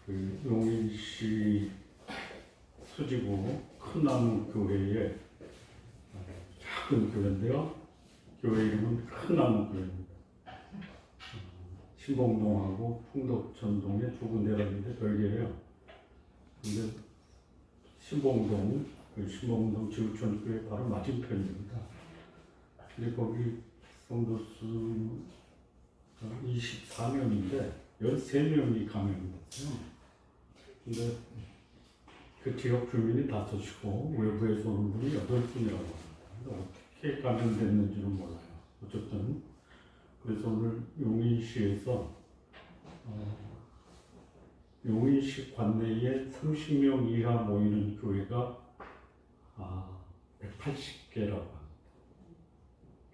그 용인시 수지구 큰나무 교회의 작은 교회인데요. 교회 이름은 큰나무 교회입니다. 신봉동하고 풍덕천동에 두 군데가 있는데 별개예요. 근데 신봉동, 신봉동 지구촌교회 바로 맞은편입니다. 근데 거기 성도수 24명인데 13명이 감염됐어요. 근데 그 지역 주민이 5이고 외부에서 오는 분이 8분이라고 합니다. 어떻게 감염됐는지는 몰라요. 어쨌든 그래서 오늘 용인시에서 용인시 관내에 30명 이하 모이는 교회가 180개라고 합니다.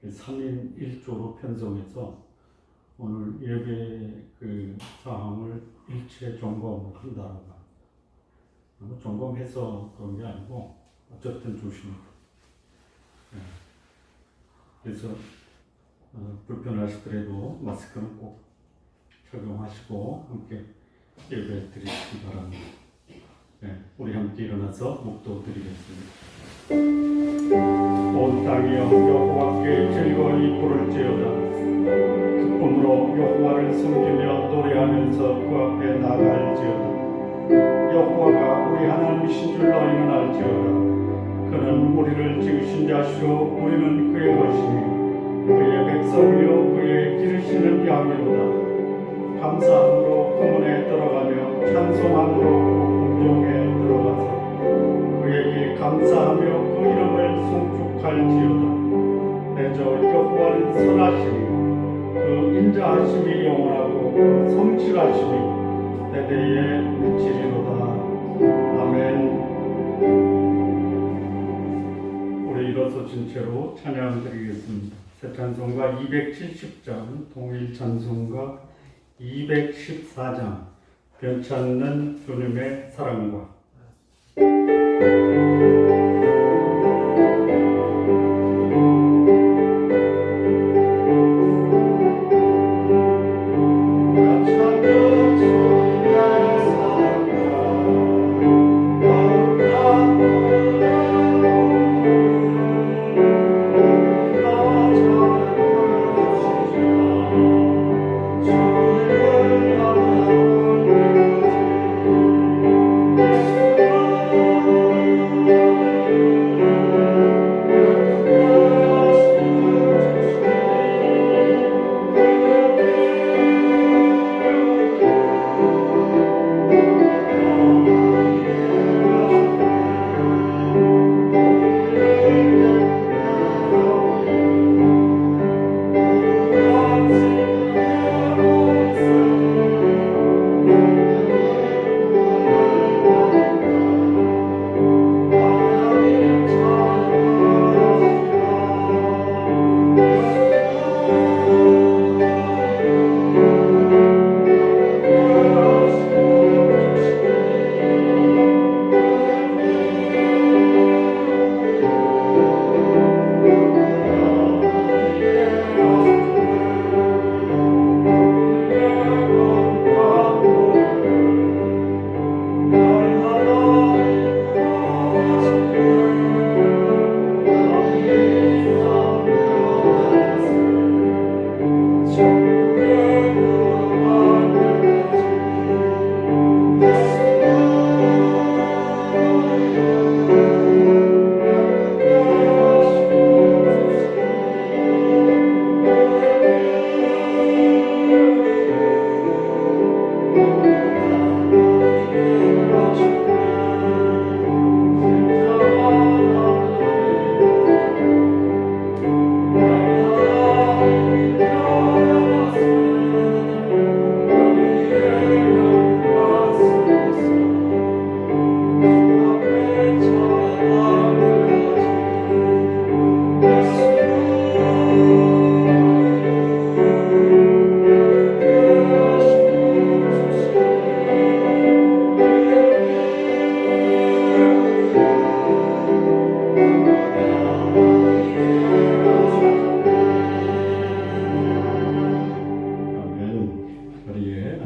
3인 1조로 편성해서 오늘 예배 그 사항을 일체 점검을 한다고 합니다. 점검해서 그런 게 아니고 어쨌든 조심해요. 그래서 불편하시더라도 마스크는 꼭 착용하시고 함께 예배 드리시기 바랍니다. 우리 함께 일어나서 묵도 드리겠습니다. 온 땅이여 여호와께 즐거이 부를지어다. 기쁨으로 여호와를 섬기며 노래하면서 그 앞에 나아갈지어다. 여호와가 우리 하나님이신 줄 너희는 알지어다. 그는 우리를 지으신 자시오 우리는 그의 것이니 그의 백성이요 그의 기르시는 양이로다. 감사함으로 그 문에 들어가며 찬송함으로 궁정에 들어가서 그에게 감사하며 그 이름을 송축할지어다. 대저 여호와는 선하시니 그 인자하심이 영원하고 그 성실하심이 대대에 미치리로다. 아멘. 우리 일어서신 채로 찬양 드리겠습니다. 새 찬송가 270장, 동일 찬송가 214장, 변찮는 주님의 사랑과.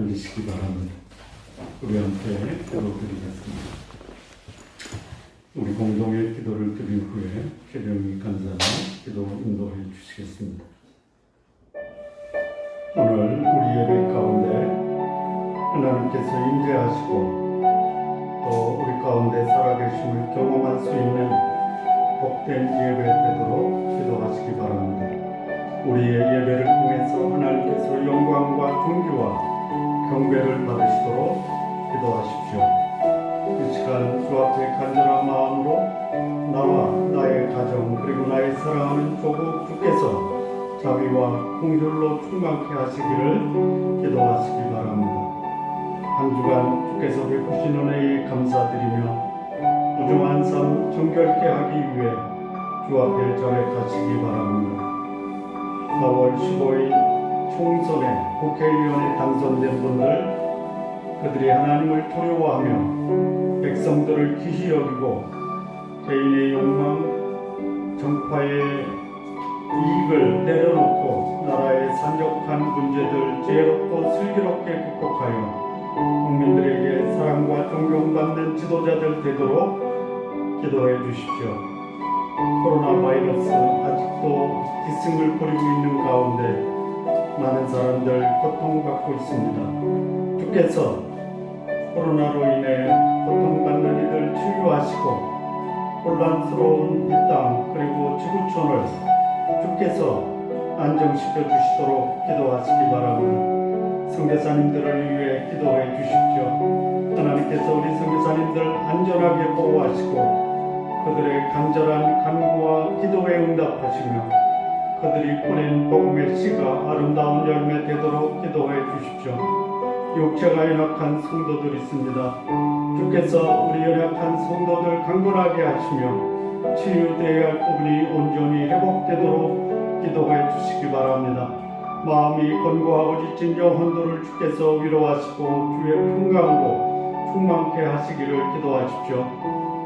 앉으시기 바랍니다. 우리 함께 기도드리겠습니다. 우리 공동의 기도를 드린 후에 계령이 간사님 기도 인도해 주시겠습니다. 오늘 우리 예배 가운데 하나님께서 임재하시고 또 우리 가운데 살아계심을 경험할 수 있는 복된 예배 되도록 기도하시기 바랍니다. 우리의 예배를 통해서 하나님께서 영광과 존귀와 경배를 받으시도록 기도하십시오. 이 시간 주 앞에 간절한 마음으로 나와 나의 가정 그리고 나의 사랑하는 조국 주께서 자비와 긍휼로 충만케 하시기를 기도하시기 바랍니다. 한 주간 주께서 베푸신 은혜에 감사드리며 부정한 삶 정결케 하기 위해 주 앞에 절약하시기 바랍니다. 4월 15일 총선에 국회의원에 당선된 분들 그들이 하나님을 두려워하며 백성들을 귀히 여기고 개인의 욕망, 정파의 이익을 내려놓고 나라의 산적한 문제들 지혜롭고 슬기롭게 극복하여 국민들에게 사랑과 존경받는 지도자들 되도록 기도해 주십시오. 코로나 바이러스 아직도 기승을 부리고 있는 가운데 많은 사람들 고통받고 있습니다. 주께서 코로나로 인해 고통받는 이들 치유하시고 혼란스러운 이 땅 그리고 지구촌을 주께서 안정시켜 주시도록 기도하시기 바랍니다. 선교사님들을 위해 기도해 주십시오. 하나님께서 우리 선교사님들 안전하게 보호하시고 그들의 간절한 간구와 기도에 응답하시며 그들이 뿌린 복음의 씨가 아름다운 열매 되도록 기도해 주십시오. 육체가 연약한 성도들 있습니다. 주께서 우리 연약한 성도들 강건하게 하시며 치유되어야 할 부분이 온전히 회복되도록 기도해 주시기 바랍니다. 마음이 권고하고 지친 영혼들을 주께서 위로하시고 주의 평강으로 충만케 하시기를 기도하십시오.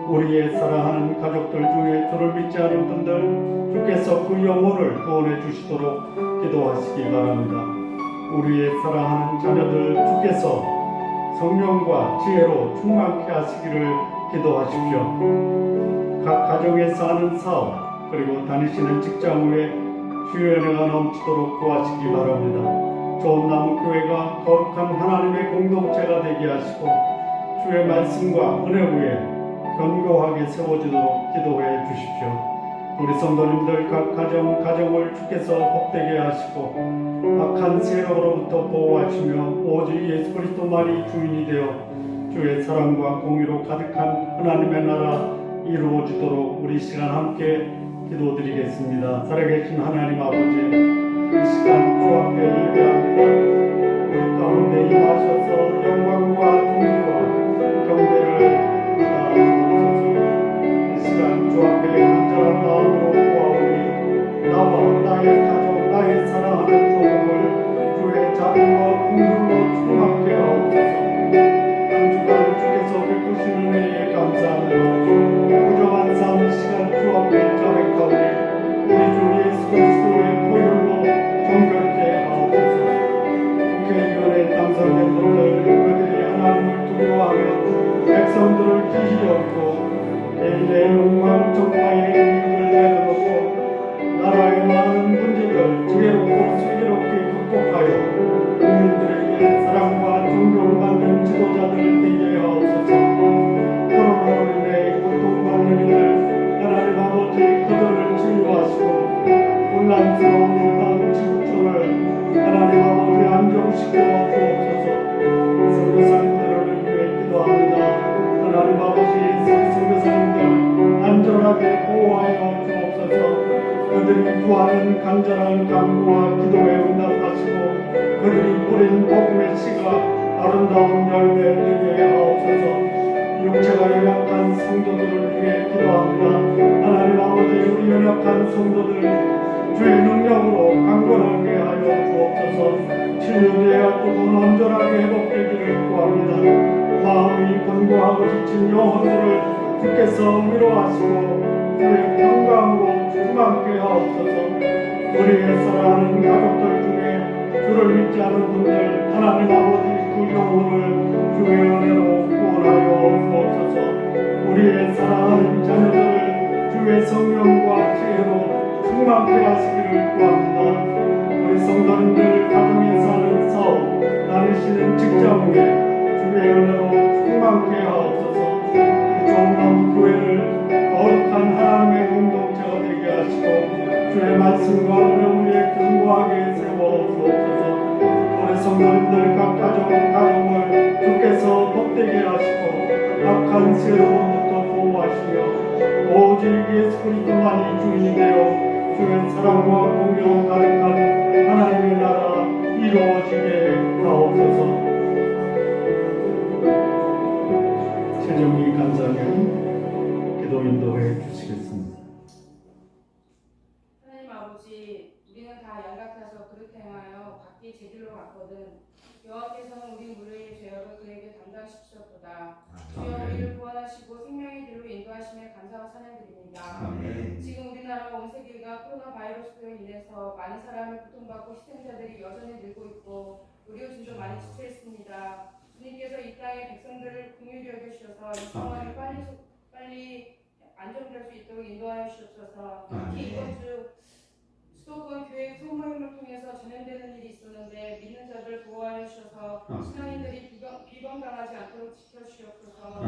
우리의 사랑하는 가족들 중에 주를 믿지 않은 분들 주께서 그 영혼을 구원해 주시도록 기도하시기 바랍니다. 우리의 사랑하는 자녀들 주께서 성령과 지혜로 충만케 하시기를 기도하십시오. 각 가정에서 하는 사업 그리고 다니시는 직장 후에 주의 은혜가 넘치도록 도와주시기 바랍니다. 좋은 나무교회가 거룩한 하나님의 공동체가 되게 하시고 주의 말씀과 은혜 위에 견고하게 세워지도록 기도해 주십시오. 우리 성도님들 각 가정을 주께서 복되게 하시고 악한 세력으로부터 보호하시며 오직 예수 그리스도만이 주인이 되어 주의 사랑과 공의로 가득한 하나님의 나라 이루어지도록 우리 시간 함께 기도드리겠습니다. 살아계신 하나님 아버지, 이 시간 주 앞에 예배합니다. 우리 가운데 임하셔서 영광과 존귀와 경배를 이 시간 주 앞에 간절한 마음으로 구하오니 나와 나의 가족, 나의 사랑하는 조국을 주의 자비와 긍휼로 충만케 하옵소서. 한 주간 주께서 베푸신 은혜에 감사합니다. 부정한 삶 시간 주 앞에 절약하오니 우리 주 예수 그리스도의 보혈로 정결케 하옵소서. 국회의원에 당선된 분들 그들이 하나님을 두려워하며 백성들을 귀히 여기고 개인의 욕망 정파의 이익을 내려놓고 나라의 많은 문제를 지혜롭고 슬기롭게 극복하여 국민들에게 사랑과 존경받는 지도자들을 되게 하옵소서. 코로나로 인해 고통받는 이들 하나님 아버지 그들을 치유하시고 혼란스러운 이 땅 지구촌을 하나님 아버지 안정시켜 주옵소서. 선교사님들을 위해 기도합니다. 하나님 아버지 선교사님들 안전하게 보호하여 주옵소서. 그들이 구하는 간절한 간구와 기도에 응답하시고 그들이 뿌린 복음의 씨가 아름다운 열매 되게 하옵소서. 육체가 연약한 성도들을 위해 기도합니다. 하나님 아버지 우리 연약한 성도들 주의 능력으로 강건하게 하여 주옵소서. 치유되어야 할 부분 온전하게 회복되기를 구합니다. 마음이 권고하고 지친 영혼들을 주께서 위로하시고 주의 평강으로 충만케 하옵소서. 우리의 사랑하는 가족들 중에 주를 믿지 않은 분들 하나님 아버지 그 영혼을 주의 은혜 주의 사랑하는 자녀들을 주의 성령과 지혜로 충만케 하시기를 구합니다. 우리 성도님들 가정에 사는 사업, 다니시는 직장 위에 주의 은혜로 충만케 하옵소서. 좋은 나무 교회를 거룩한 하나님의 공동체가 되게 하시고 주의 말씀과 우리의 견고하게 세워 주옵소서. 우리 성도님들 각 가정을 주께서 복되게 하시고 악한 세로부터 보호하시며 오직 예수 그리스도만이 주인이 되어 주의 사랑과 공평 가득한 하나님의 나라 이루어지게 하옵소서. 최정희 간사님 기도 인도해 주시겠습니다. 하나님 아버지, 우리는 다 양각해서 그렇게 행하여 각기 제 길로 갔거든. 여호와께서는 우리 무리의 죄악을 그에게 담당시키셨도다. 주여 우리를 구원하시고 생명의 길로 인도하심에 감사와 찬양드립니다. 아멘. 지금 우리나라 온 세계가 코로나 바이러스로 인해서 많은 사람이 고통받고 희생자들이 여전히 늘고 있고 의료진도 많이 지체했습니다. 주님께서 이 땅의 백성들을 긍휼히 여겨주셔서 이 상황이 빨리 안정될 수 있도록 인도하여 주옵소서. 특히 이번 주 수도권 교회 소모임을 통해서 전염되는 일이 있었는데 믿는 자들 보호하여 주셔서 신앙인들이 비방당하지 않도록 지켜주시옵소서.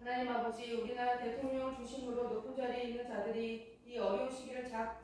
하나님 아버지, 우리나라 대통령 중심으로 높은 자리에 있는 자들이 이 어려운 시기를 잘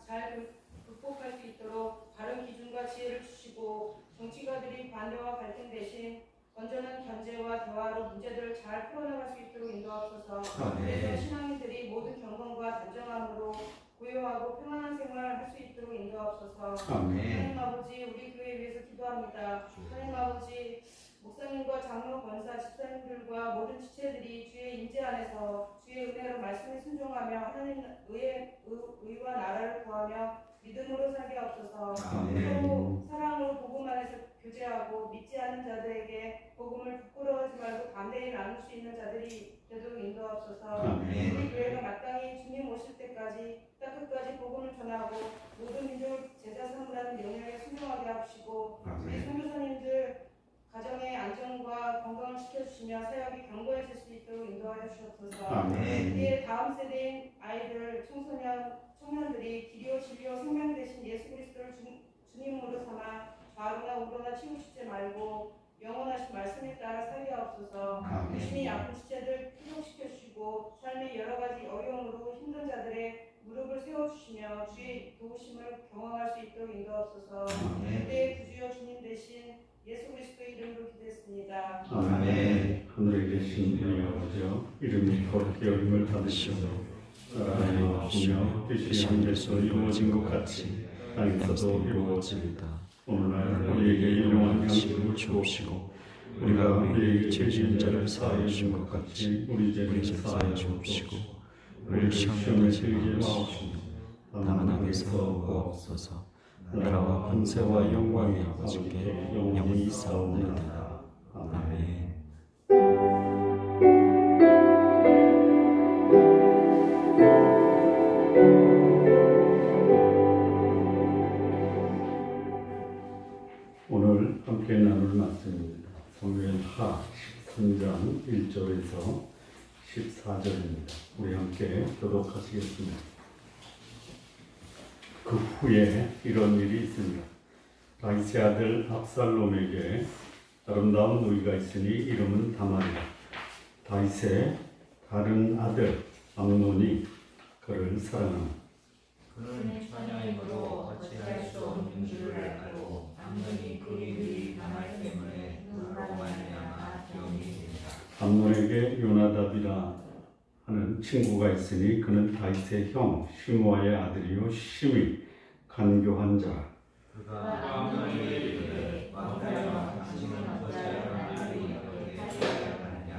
극복할 수 있도록 바른 기준과 지혜를 주시고 정치가들이 반대와 갈등 대신 건전한 견제와 대화로 문제들을 잘 풀어나갈 수 있도록 인도하옵소서. 그래서 신앙인들이 모든 경건과 단정함으로 고요하고 평안한 생활을 할 수 있도록 인도하옵소서. 하나님 아버지, 우리 교회 위해서 기도합니다. 하나님 아버지, 목사님과 장로, 권사, 집사님들과 모든 지체들이 주의 임재 안에서 주의 은혜로 말씀에 순종하며 하나님 의와 나라를 구하며 믿음으로 살게 하옵소서. 서로 사랑으로 복음 안에서 교제하고 믿지 않는 자들에게 복음을 부끄러워하지 말고 담대히 나눌 수 있는 자들이 되도록 인도하옵소서. 우리 교회가 마땅히 주님 오실 때까지 끝까지 복음을 전하고 모든 민족을 제자 삼으라는 명령에 순종하게 하시고 우리 선교사님들 가정의 안정과 건강을 지켜주시며 사역이 견고해질 수 있도록 인도하여 주옵소서. 우리의 다음 세대인 아이들, 청년들이 길이요 진리요 생명 되신 예수 그리스도를 주님으로 삼아 좌우나 우로나 치우치지 말고 영원하신 말씀에 따라 살게 하옵소서. 유심히 아픈 지체들 회복시켜 주시고 삶의 여러 가지 어려움으로 힘든 자들의 무릎을 세워주시며 주의 도우심을 경험할 수 있도록 인도하옵소서. 그대의 구주여 주님 대신 예수 그리스도의 이름으로 기도했습니다. 아멘. 하늘에 계신 우리 아버지여, 이름이 거룩히 여김을 받으시오며 나라의 없으며 뜻이 하늘에서 이루어진 것 같이 땅에서도 이루어집니다. 오늘날 우리에게 일용할 양식을 주옵시고 우리가 우리에게 죄 지은 자를 사하여 준 것 같이 우리 죄를 사하여 주옵시고 우리를 시험에 들게 마옵시고 다만 악에서 구하옵소서. 나라와 권세와 영광이 아버지께 영원히 있사옵나이다. 아멘. 오늘 함께 나눌 말씀입니다. 사무엘하 13장 1절에서 14절입니다. 우리 함께 교독하시겠습니다. 그 후에 이런 일이 있습니다. 다윗의 아들 압살롬에게 아름다운 누이가 있으니 이름은 다말이라. 다윗의 다른 아들 암논이 그를 사랑하는 그는 처녀이므로 어찌할 수 없는 줄을 알고 암논이 그 이름이 다말 때문에 그로 말미암아 병이 된다. 암논에게 요나답이라 하는 친구가 있으니 그는 다윗의 형 시므아의 아들이요 심히 간교한 자. 그가 암논에게 이르되 왕자여 당신은 어찌하여 나를 이렇게 하였느냐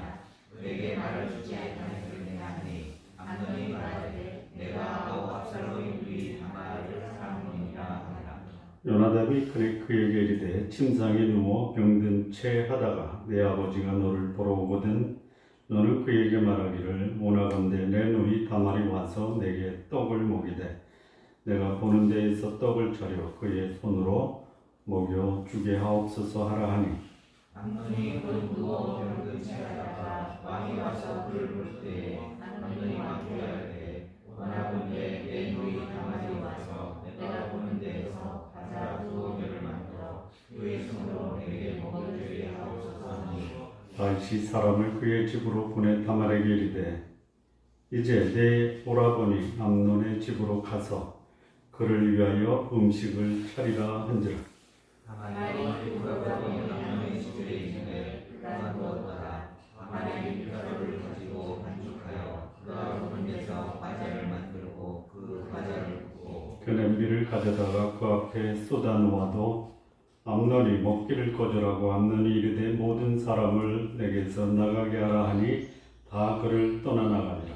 내게 말을 주지 아니하였느냐 하니 암논이 말하되 내가 아우 압살롬의 누이 다말을 사랑하느니라 하니라. 요나답이 그에게 이르되 침상에 누워 병든 채 하다가 내 아버지가 너를 보러 오거든 너는 그에게 말하기를 원하건대 내 누이 다말이 와서 내게 떡을 먹이되 내가 보는 데에서 떡을 차려 그의 손으로 먹여 주게 하옵소서 하라 하니 암논이 곧 누워 벼를 채하다가 왕이 와서 그를 볼 때에 암논이 왕께 하되 원하건대 내 누이 다말이 와서 내가 보는 데에서 가자 두어 벼를 만들어 그의 손으로 내게 먹을 주게 하옵소서 하니 다시 사람을 그의 집으로 보내 다말에게 이르되 이제 내 오라버니 암논의 집으로 가서 그를 위하여 음식을 차리라 한지라. 다말이 오라버니 암논의 집에 있는데 그가 누웠더라. 다말이 밀가루를 가지고 반죽하여 그가 보는 데서 과자를 만들고 그 과자를 굽고 그 냄비를 가져다가 그 앞에 쏟아 놓아도 암논이 먹기를 거절하고 암논이 이르되 모든 사람을 내게서 나가게 하라 하니 다 그를 떠나 나가니라.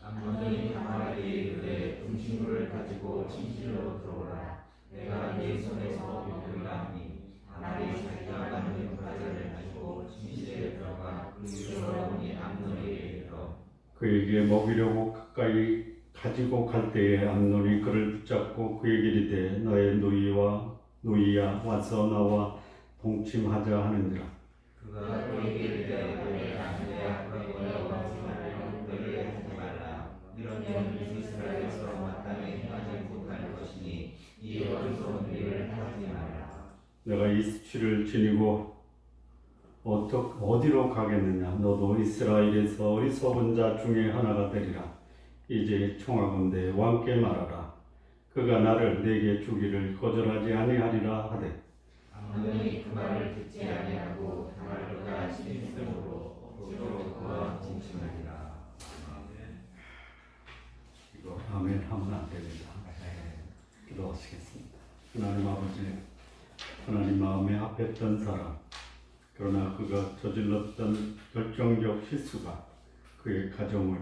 암논이 다말에게 이르되 음식물을 가지고 침실로 들어오라. 내가 네 손에서 먹으리라 하니 다말이 자기가 만든 과자를 가지고 침실에 들어가 그 오라버니 암논에게 이르러 그에게 먹이려고 가까이 가지고 갈 때에 암논이 그를 붙잡고 그에게 이르되 너의 누이야 와서 나와 동침하자 하는지라. 그가 그에게 이르되 내 오라버니 왕을 너를 하지 말라. 이런 일은 이스라엘에서 마땅히 행하지 못할 것이니 이 어리석은 일을 하지 말라. 내가 이 수치를 지니고 어디로 가겠느냐? 너도 이스라엘에서 어리석은 자 중에 하나가 되리라. 이제 청하건대 왕께 말하라. 그가 나를 내게 주기를 거절하지 아니하리라 하되 암논이 그 말을 듣지 아니하고 다말보다 신심으로 억지로 그와 동침하니라. 이거 아멘 하면 안 됩니다. 기도하시겠습니다. 하나님 아버지, 하나님 마음에 합했던 사람, 그러나 그가 저질렀던 결정적 실수가 그의 가정을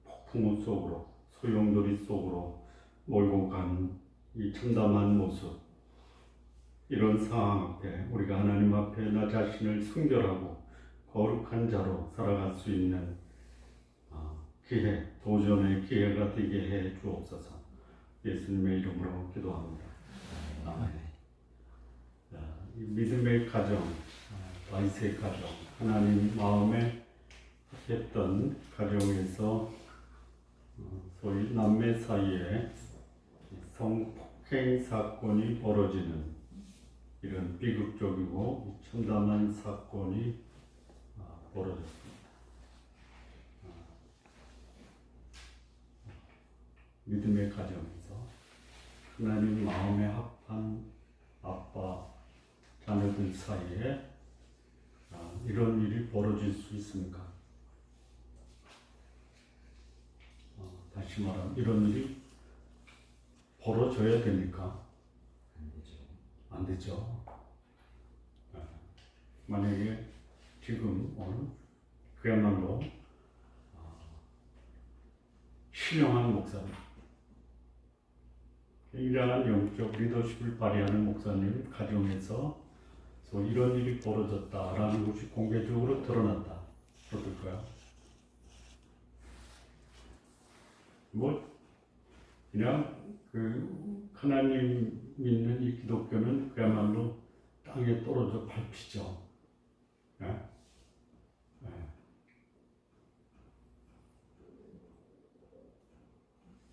폭풍우 속으로, 소용돌이 속으로 몰고 간 이 참담한 모습, 이런 상황 앞에 우리가 하나님 앞에 나 자신을 순결하고 거룩한 자로 살아갈 수 있는 기회, 도전의 기회가 되게 해 주옵소서. 예수님의 이름으로 기도합니다. 아멘. 이 믿음의 가정, 다윗의 가정, 하나님 마음에 합했던 가정에서 소위 남매 사이에 성폭행 사건이 벌어지는 이런 비극적이고 참담한 사건이 벌어졌습니다. 믿음의 가정에서 하나님 마음에 합한 아빠, 자녀들 사이에 이런 일이 벌어질 수 있습니까? 다시 말하면 이런 일이 벌어져야 됩니까? 안 되죠. 만약에 지금 오늘 그야말로 신령한 목사님, 굉장한 영적 리더십을 발휘하는 목사님 가정에서 이런 일이 벌어졌다라는 것이 공개적으로 드러난다. 어떨까요? 그냥 하나님 믿는 이 기독교는 그야말로 땅에 떨어져 밟히죠. 예? 예.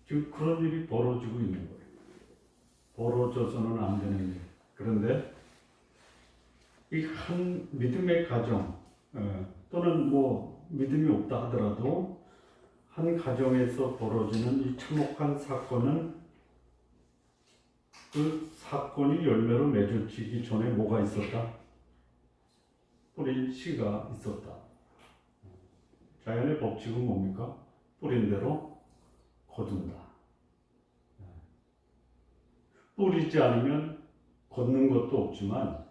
지금 그런 일이 벌어지고 있는 거예요. 벌어져서는 안 되는 일. 그런데 이 한 믿음의 가정, 또는 믿음이 없다 하더라도 한 가정에서 벌어지는 이 참혹한 사건은 그 사건이 열매로 맺어지기 전에 뭐가 있었다? 뿌린 씨가 있었다. 자연의 법칙은 뭡니까? 뿌린 대로 거둔다. 뿌리지 않으면 걷는 것도 없지만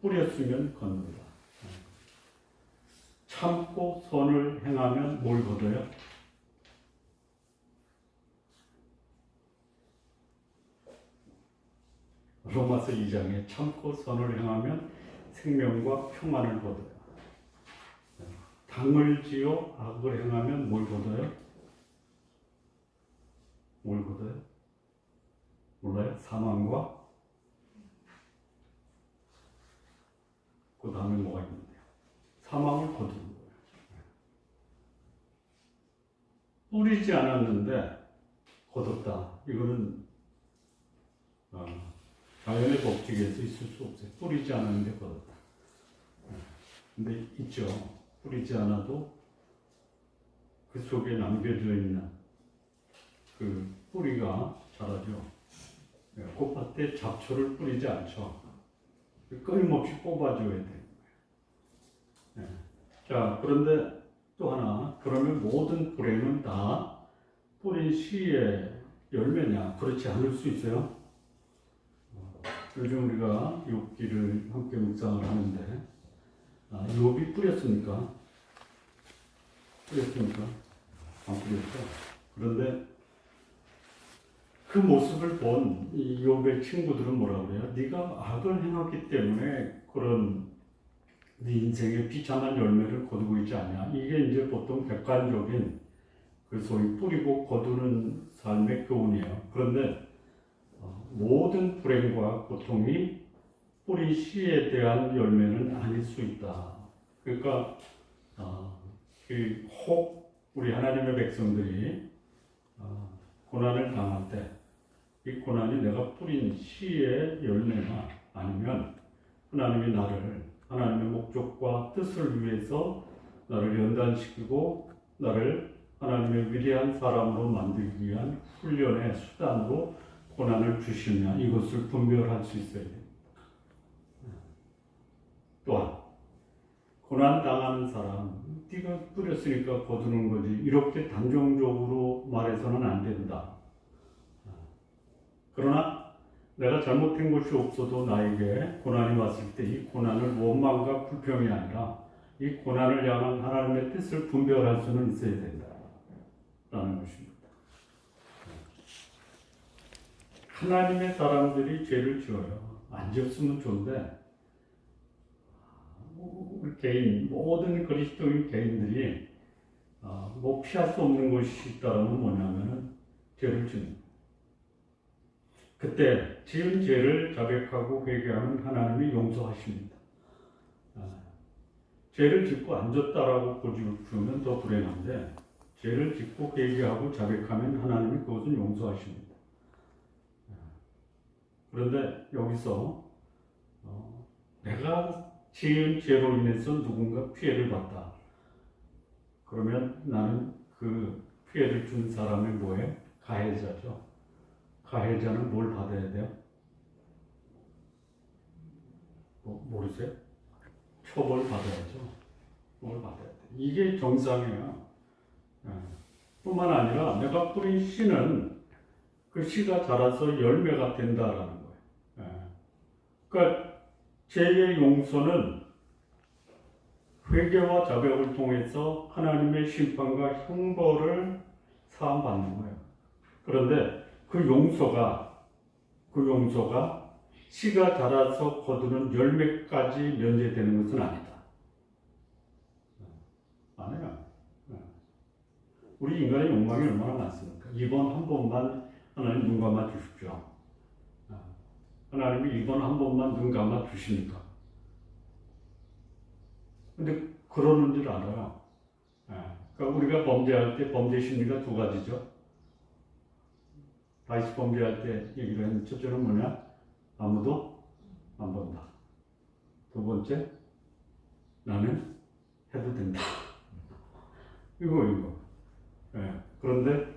뿌렸으면 걷는다. 참고 선을 행하면 뭘 거둬요? 로마서 2장에 참고 선을 행하면 생명과 평안을 거둬요. 당을 지어 악을 행하면 뭘 거둬요? 뭘 거둬요? 몰라요? 사망과 그 다음에 뭐가 있는데요? 사망을 거두는 거예요. 뿌리지 않았는데 거뒀다. 이거는 자연의 법칙에서 있을 수 없어요. 뿌리지 않았는데 거뒀다. 근데 있죠. 뿌리지 않아도 그 속에 남겨져 있는 그 뿌리가 자라죠. 꽃밭에 잡초를 뿌리지 않죠. 끊임없이 뽑아줘야 돼요. 자, 그런데 또 하나, 그러면 모든 불행은 다 뿌린 씨의 열매냐? 그렇지 않을 수 있어요. 요즘 우리가 욥기를 함께 묵상을 하는데, 욥이 뿌렸습니까? 뿌렸습니까? 안 뿌렸죠. 그런데 그 모습을 본 이 욥의 친구들은 뭐라 그래요? 네가 악을 행했기 때문에 그런 네 인생의 비참한 열매를 거두고 있지 않냐. 이게 이제 보통 객관적인 그 소위 뿌리고 거두는 삶의 교훈이에요. 그런데 모든 불행과 고통이 뿌린 씨에 대한 열매는 아닐 수 있다. 그러니까 혹 우리 하나님의 백성들이 고난을 당할 때 이 고난이 내가 뿌린 씨의 열매나 아니면 하나님이 나를 하나님의 목적과 뜻을 위해서 나를 연단시키고 나를 하나님의 위대한 사람으로 만들기 위한 훈련의 수단으로 고난을 주시느냐, 이것을 분별할 수 있어야 됩니다. 또한 고난당하는 사람, 네가 뿌렸으니까 거두는 거지, 이렇게 단정적으로 말해서는 안 된다. 그러나 내가 잘못한 것이 없어도 나에게 고난이 왔을 때 이 고난을 원망과 불평이 아니라 이 고난을 향한 하나님의 뜻을 분별할 수는 있어야 된다라는 것입니다. 하나님의 사람들이 죄를 지어요. 안 지었으면 좋은데 우리 개인, 모든 그리스도인 개인들이 뭐 피할 수 없는 것이 있다면 뭐냐면은 죄를 짓는 거예요. 그때 지은 죄를 자백하고 회개하면 하나님이 용서하십니다. 죄를 짓고 안 졌다라고 고집을 피우면 더 불행한데 죄를 짓고 회개하고 자백하면 하나님이 그것은 용서하십니다. 그런데 여기서 내가 지은 죄로 인해서 누군가 피해를 봤다. 그러면 나는 그 피해를 준 사람의 뭐에? 가해자죠. 가해자는 뭘 받아야 돼요? 모르세요? 처벌 받아야죠. 뭘 받아야 돼. 이게 정상이에요. 뿐만 아니라 내가 뿌린 씨는 그 씨가 자라서 열매가 된다라는 거예요. 그러니까 죄의 용서는 회개와 자백을 통해서 하나님의 심판과 형벌을 사함받는 거예요. 그런데 그 용서가 씨가 자라서 거두는 열매까지 면제되는 것은 아니다. 아니야. 우리 인간의 욕망이 얼마나 많습니까? 이번 한 번만 하나님 눈 감아 주십시오. 하나님이 이번 한 번만 눈 감아 주십니까? 근데 그러는 줄 알아요. 그러니까 우리가 범죄할 때 범죄 심리가 두 가지죠. 다시 범죄할 때 얘기를 했는데, 첫째는 뭐냐? 아무도 안 본다. 두 번째, 나는 해도 된다. 이거. 그런데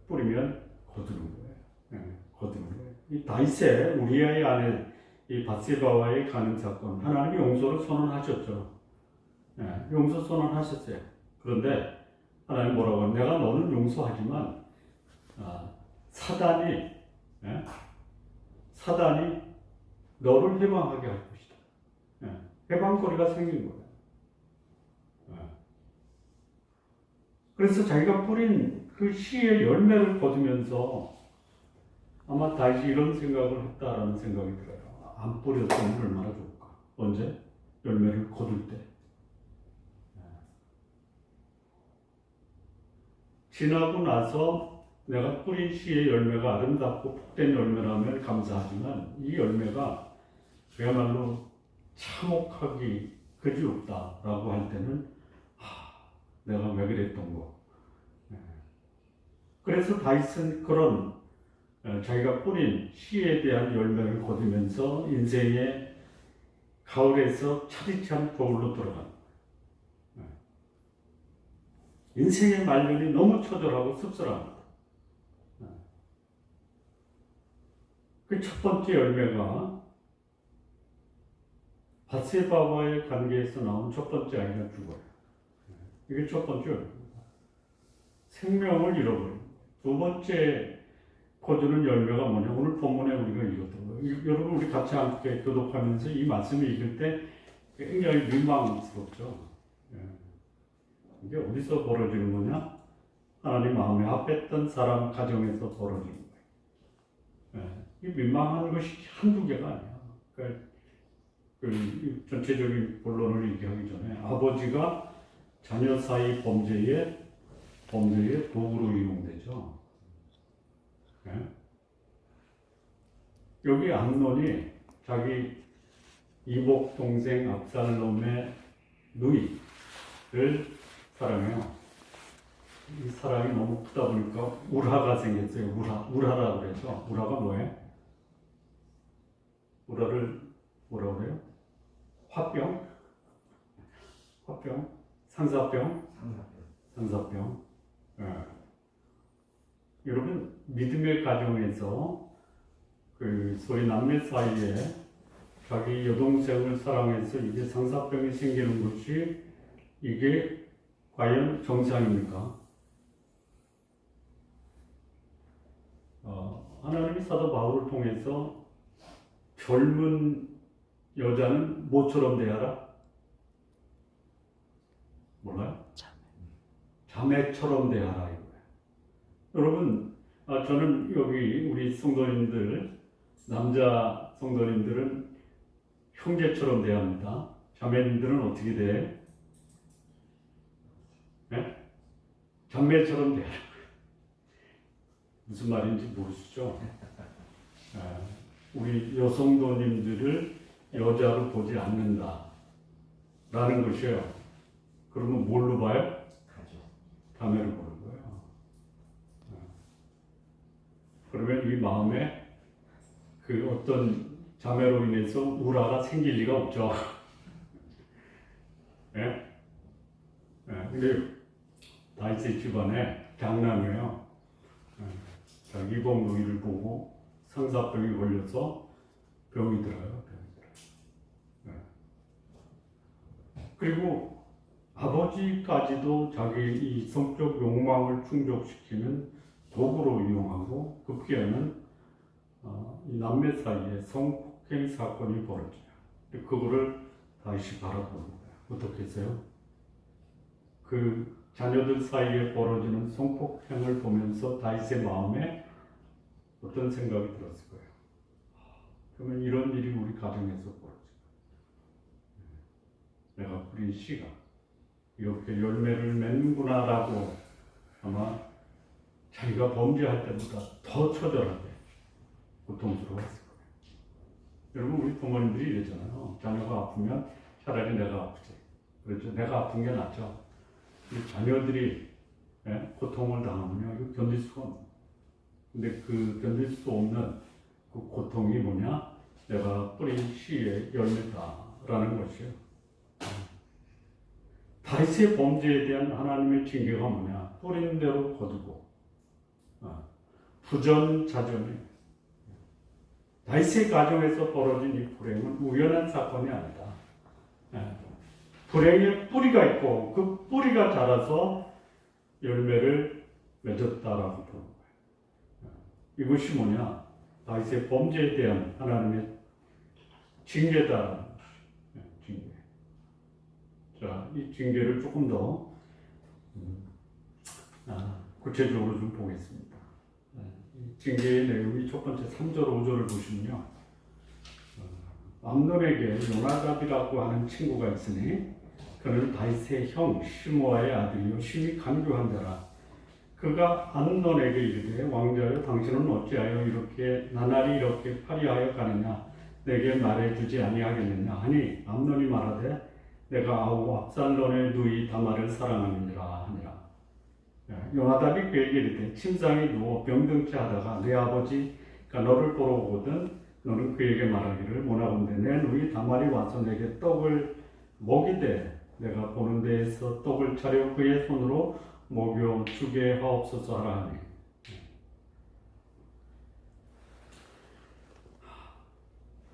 뿌리면 거두는 거예요. 거두는 거예요. 이 다윗의 우리아의 아내 이 밧세바와의 간음 사건, 하나님이 용서를 선언하셨죠. 용서 선언하셨어요. 그런데 하나님 뭐라고 하면 내가 너는 용서하지만 사단이 너를 해방하게 할 것이다. 해방거리가 생긴 거예요. 그래서 자기가 뿌린 그 씨의 열매를 거두면서 아마 다시 이런 생각을 했다라는 생각이 들어요. 안 뿌렸으면 얼마나 좋을까. 언제? 열매를 거둘 때. 지나고 나서 내가 뿌린 씨의 열매가 아름답고 복된 열매라면 감사하지만 이 열매가 그야말로 참혹하기 그지없다라고 할 때는 내가 왜 그랬던 거. 그래서 다윗은 그런 자기가 뿌린 씨에 대한 열매를 거두면서 인생의 가을에서 차디찬 겨울로 들어간다. 인생의 말년이 너무 처절하고 씁쓸합니다. 그 첫 번째 열매가 바세바와의 관계에서 나온 첫 번째 아이가 죽어요. 이게 첫 번째 열매입니다. 생명을 잃어버립니다. 두 번째 거두는 열매가 뭐냐? 오늘 본문에 우리가 읽었던 거예요. 여러분 우리 같이 함께 교독하면서 이 말씀을 읽을 때 굉장히 민망스럽죠. 이게 어디서 벌어지는 거냐? 하나님 마음에 합했던 사람 가정에서 벌어지는 거예요. 이 민망한 것이 한두 개가 아니야. 그러니까 그 전체적인 본론을 얘기하기 전에 아버지가 자녀 사이 범죄의 도구로 이용되죠. 여기 암논이 자기 이복 동생 압살롬의 누이를 사랑해요. 이 사랑이 너무 크다 보니까 우라가 생겼어요. 우라라고 그래서 우라가 뭐예요? 우라를 뭐라고 그래요? 화병? 상사병? 여러분 믿음의 가정에서 그 소위 남매 사이에 자기 여동생을 사랑해서 이게 상사병이 생기는 것이 이게 과연 정상입니까? 하나님이 사도 바울을 통해서 젊은 여자는 뭐처럼 대하라? 몰라요? 자매처럼 대하라 이거예요. 여러분, 저는 여기 우리 성도님들, 남자 성도님들은 형제처럼 대합니다. 자매님들은 어떻게 돼? 네? 자매처럼 대하라. 무슨 말인지 모르시죠? 우리 여성도님들을 여자로 보지 않는다 라는 것이에요. 그러면 뭘로 봐요? 자매로 보는 거예요. 그러면 이 마음에 그 어떤 자매로 인해서 우라가 생길 리가 없죠. 근데 다윗의 집안에 장남이에요. 이복 노이를 보고 상사병이 걸려서 병이 들어요. 그리고 아버지까지도 자기 이 성적 욕망을 충족시키는 도구로 이용하고 급기야는 이 남매 사이에 성폭행 사건이 벌어져요. 그거를 다윗이 바라보는 거예요. 어떻게 했어요? 그 자녀들 사이에 벌어지는 성폭행을 보면서 다윗의 마음에 어떤 생각이 들었을 거예요. 그러면 이런 일이 우리 가정에서 벌어져요. 내가 뿌린 씨가 이렇게 열매를 맺는구나라고 아마 자기가 범죄할 때보다 더 처절하게 고통스러웠을 거예요. 여러분 우리 부모님들이 이러잖아요. 자녀가 아프면 차라리 내가 아프지. 그렇죠. 내가 아픈 게 낫죠. 우리 자녀들이 고통을 당하면요, 이거 견딜 수가 없는. 근데 그 견딜 수 없는 그 고통이 뭐냐? 내가 뿌린 씨의 열매다라는 것이에요. 다윗의 범죄에 대한 하나님의 징계가 뭐냐? 뿌린 대로 거두고 부전자전이. 다윗의 가정에서 벌어진 이 불행은 우연한 사건이 아니다. 불행의 뿌리가 있고 그 뿌리가 자라서 열매를 맺었다라고 보는 거예요. 이것이 뭐냐? 다윗의 범죄에 대한 하나님의 징계다. 징계. 자, 이 징계를 조금 더 구체적으로 좀 보겠습니다. 이 징계의 내용이 첫 번째 3절, 5절을 보시면요. 암논에게 요나답이라고 하는 친구가 있으니 그는 다윗의 형 시므아의 아들이요 심히 간교한 자라. 그가 암논에게 이르되 왕자여 당신은 어찌하여 이렇게 나날이 이렇게 파리하여 가느냐? 내게 말해주지 아니하겠느냐 하니 암논이 말하되 내가 아우 압살론의 누이 다말을 사랑하느니라 하니라. 요나답이 그에게 이르되 침상에 누워 병든케 하다가 내 아버지가 너를 보러 오거든 너는 그에게 말하기를 원하건대 내 누이 다말이 와서 내게 떡을 먹이되 내가 보는 데에서 떡을 차려 그의 손으로 먹여 주게 하옵소서 하라 하니.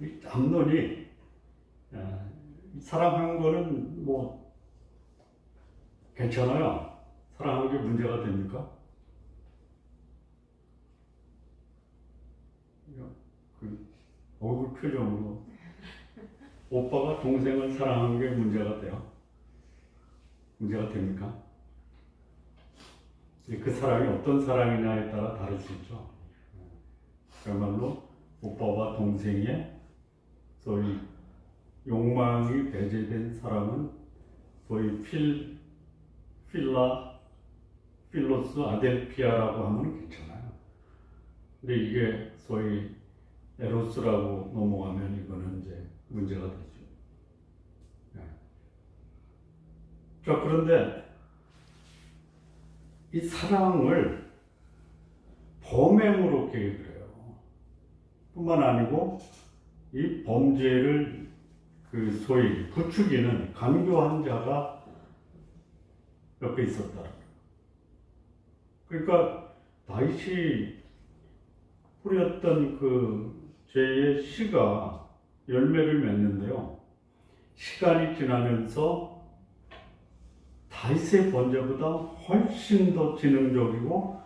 이 암논이 사랑하는 거는 뭐 괜찮아요. 사랑하는 게 문제가 됩니까? 그 얼굴 표정으로 오빠가 동생을 사랑하는 게 문제가 돼요. 문제가 됩니까? 그 사랑이 어떤 사랑이냐에 따라 다를 수 있죠. 그야말로 오빠와 동생의 소위 욕망이 배제된 사랑은 소위 필로스 아델피아라고 하면 괜찮아요. 근데 이게 소위 에로스라고 넘어가면 이거는 이제 문제가 되죠. 자, 그런데 이 사랑을 범행으로 계획을 해요. 뿐만 아니고 이 범죄를 그 소위 부추기는 간교한 자가 옆에 있었다. 그러니까 다윗이 뿌렸던 그 죄의 씨가 열매를 맺는데요. 시간이 지나면서 다윗의 번제보다 훨씬 더 지능적이고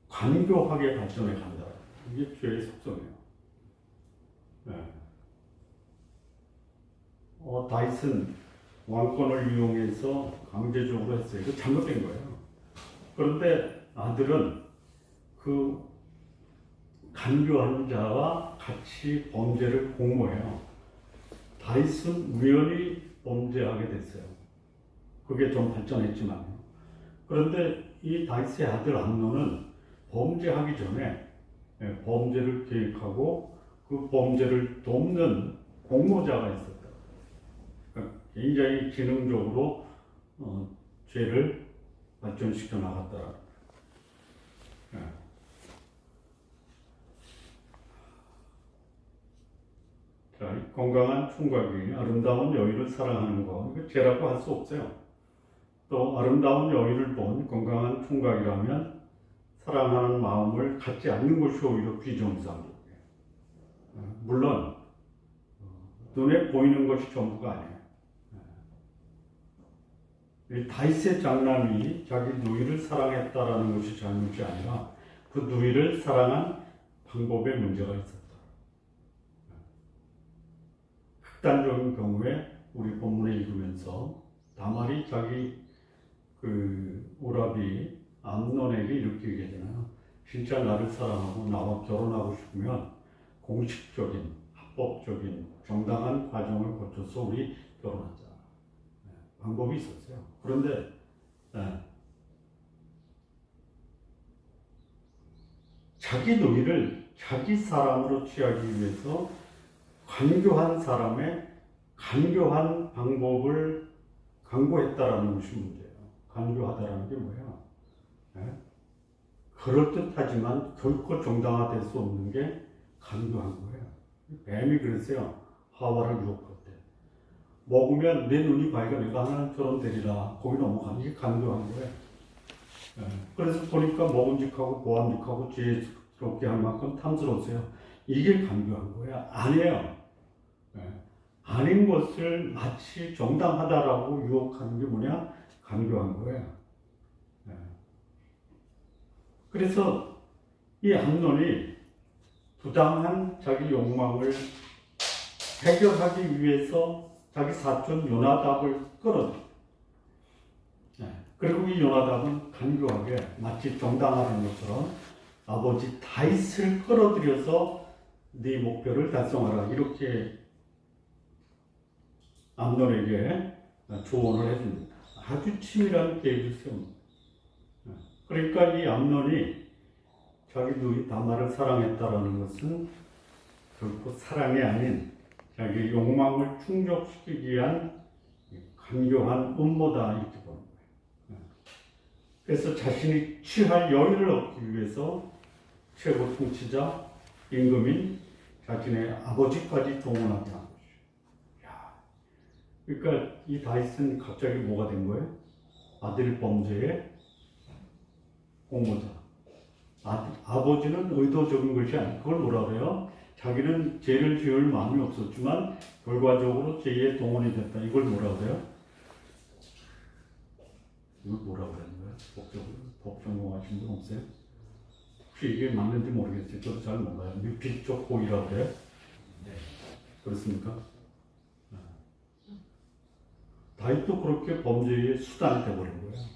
간교하게 발전해 간다. 이게 죄의 속성이에요. 네. 다윗은 왕권을 이용해서 강제적으로 했어요. 이거 잘못된 거예요. 그런데 아들은 그 간교한 자와 같이 범죄를 공모해요. 다윗은 우연히 범죄하게 됐어요. 그게 좀 발전했지만. 그런데 이 다윗의 아들 암논은 범죄하기 전에 범죄를 계획하고 그 범죄를 돕는 공모자가 있었다. 그러니까 굉장히 지능적으로 죄를 발전시켜 나갔다. 자, 건강한 총각이 아름다운 여인을 사랑하는 거, 이거 죄라고 할 수 없어요. 또 아름다운 여인을 본 건강한 총각이라면 사랑하는 마음을 갖지 않는 것이 오히려 비정상적이에요. 물론 눈에 보이는 것이 전부가 아니에요. 다윗의 장남이 자기 누이를 사랑했다라는 것이 잘못이 아니라 그 누이를 사랑한 방법에 문제가 있었다. 극단적인 경우에 우리 본문을 읽으면서 다말이 자기 그 오라비 암논에게 이렇게 얘기하잖아요. 진짜 나를 사랑하고 나와 결혼하고 싶으면 공식적인, 합법적인, 정당한 과정을 거쳐서 우리 결혼하자. 방법이 있었어요. 그런데 자기 누이를 자기 사람으로 취하기 위해서 간교한 사람의 간교한 방법을 강구했다라는 것이 문제예요. 간교하다라는 게 뭐예요? 그럴듯하지만 결코 정당화될 수 없는 게 간교한 거예요. 뱀이 그랬어요. 하와를 유혹할 때. 먹으면 내 눈이 밝아 내가 하나님처럼 되리라. 거기 넘어가는 게 간교한 거예요. 그래서 보니까 먹음직하고 보암직하고 지혜롭게 할 만큼 탐스러웠어요. 이게 간교한 거예요. 아니에요. 아닌 것을 마치 정당하다라고 유혹하는 게 뭐냐? 간교한 거예요. 그래서 이 암논이 부당한 자기 욕망을 해결하기 위해서 자기 사촌 요나답을 끌어들여. 그리고 이 요나답은 간교하게 마치 정당하는 것처럼 아버지 다윗을 끌어들여서 네 목표를 달성하라. 이렇게 암논에게 조언을 해줍니다. 아주 치밀한 계획을 세웁니다. 그러니까 이 암논이 자기 누이 다말을 사랑했다라는 것은 결코 사랑이 아닌 자기 욕망을 충족시키기 위한 간교한 음모다 이렇게 보는 거예요. 그래서 자신이 취할 여유를 얻기 위해서 최고 통치자 임금인 자신의 아버지까지 동원하게 한 것이죠. 그러니까 이 다윗은 갑자기 뭐가 된 거예요? 아들 범죄의 공모자. 아버지는 의도적인 것이 아니고 그걸 뭐라 그래요? 자기는 죄를 지을 마음이 없었지만 결과적으로 죄에 동원이 됐다. 이걸 뭐라 그래요? 이걸 뭐라 그러는 거예요? 법 전공하신 분 없어요? 혹시 이게 맞는지 모르겠어요. 저도 잘 몰라요. 미필적 고의라고 그래요? 네. 그렇습니까? 다윗도 그렇게 범죄의 수단이 되어버린 거예요.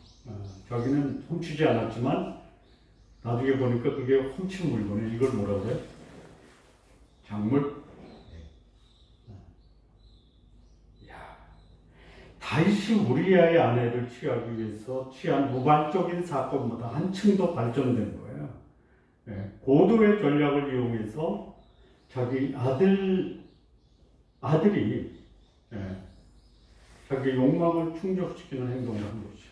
자기는 훔치지 않았지만 나중에 보니까 그게 훔친 물건이에요. 이걸 뭐라 그래요? 작물? 다윗이 우리아의 아내를 취하기 위해서 취한 무발적인 사건보다 한층 더 발전된 거예요. 고도의 전략을 이용해서 자기 아들이 자기 욕망을 충족시키는 행동을 한 것이죠.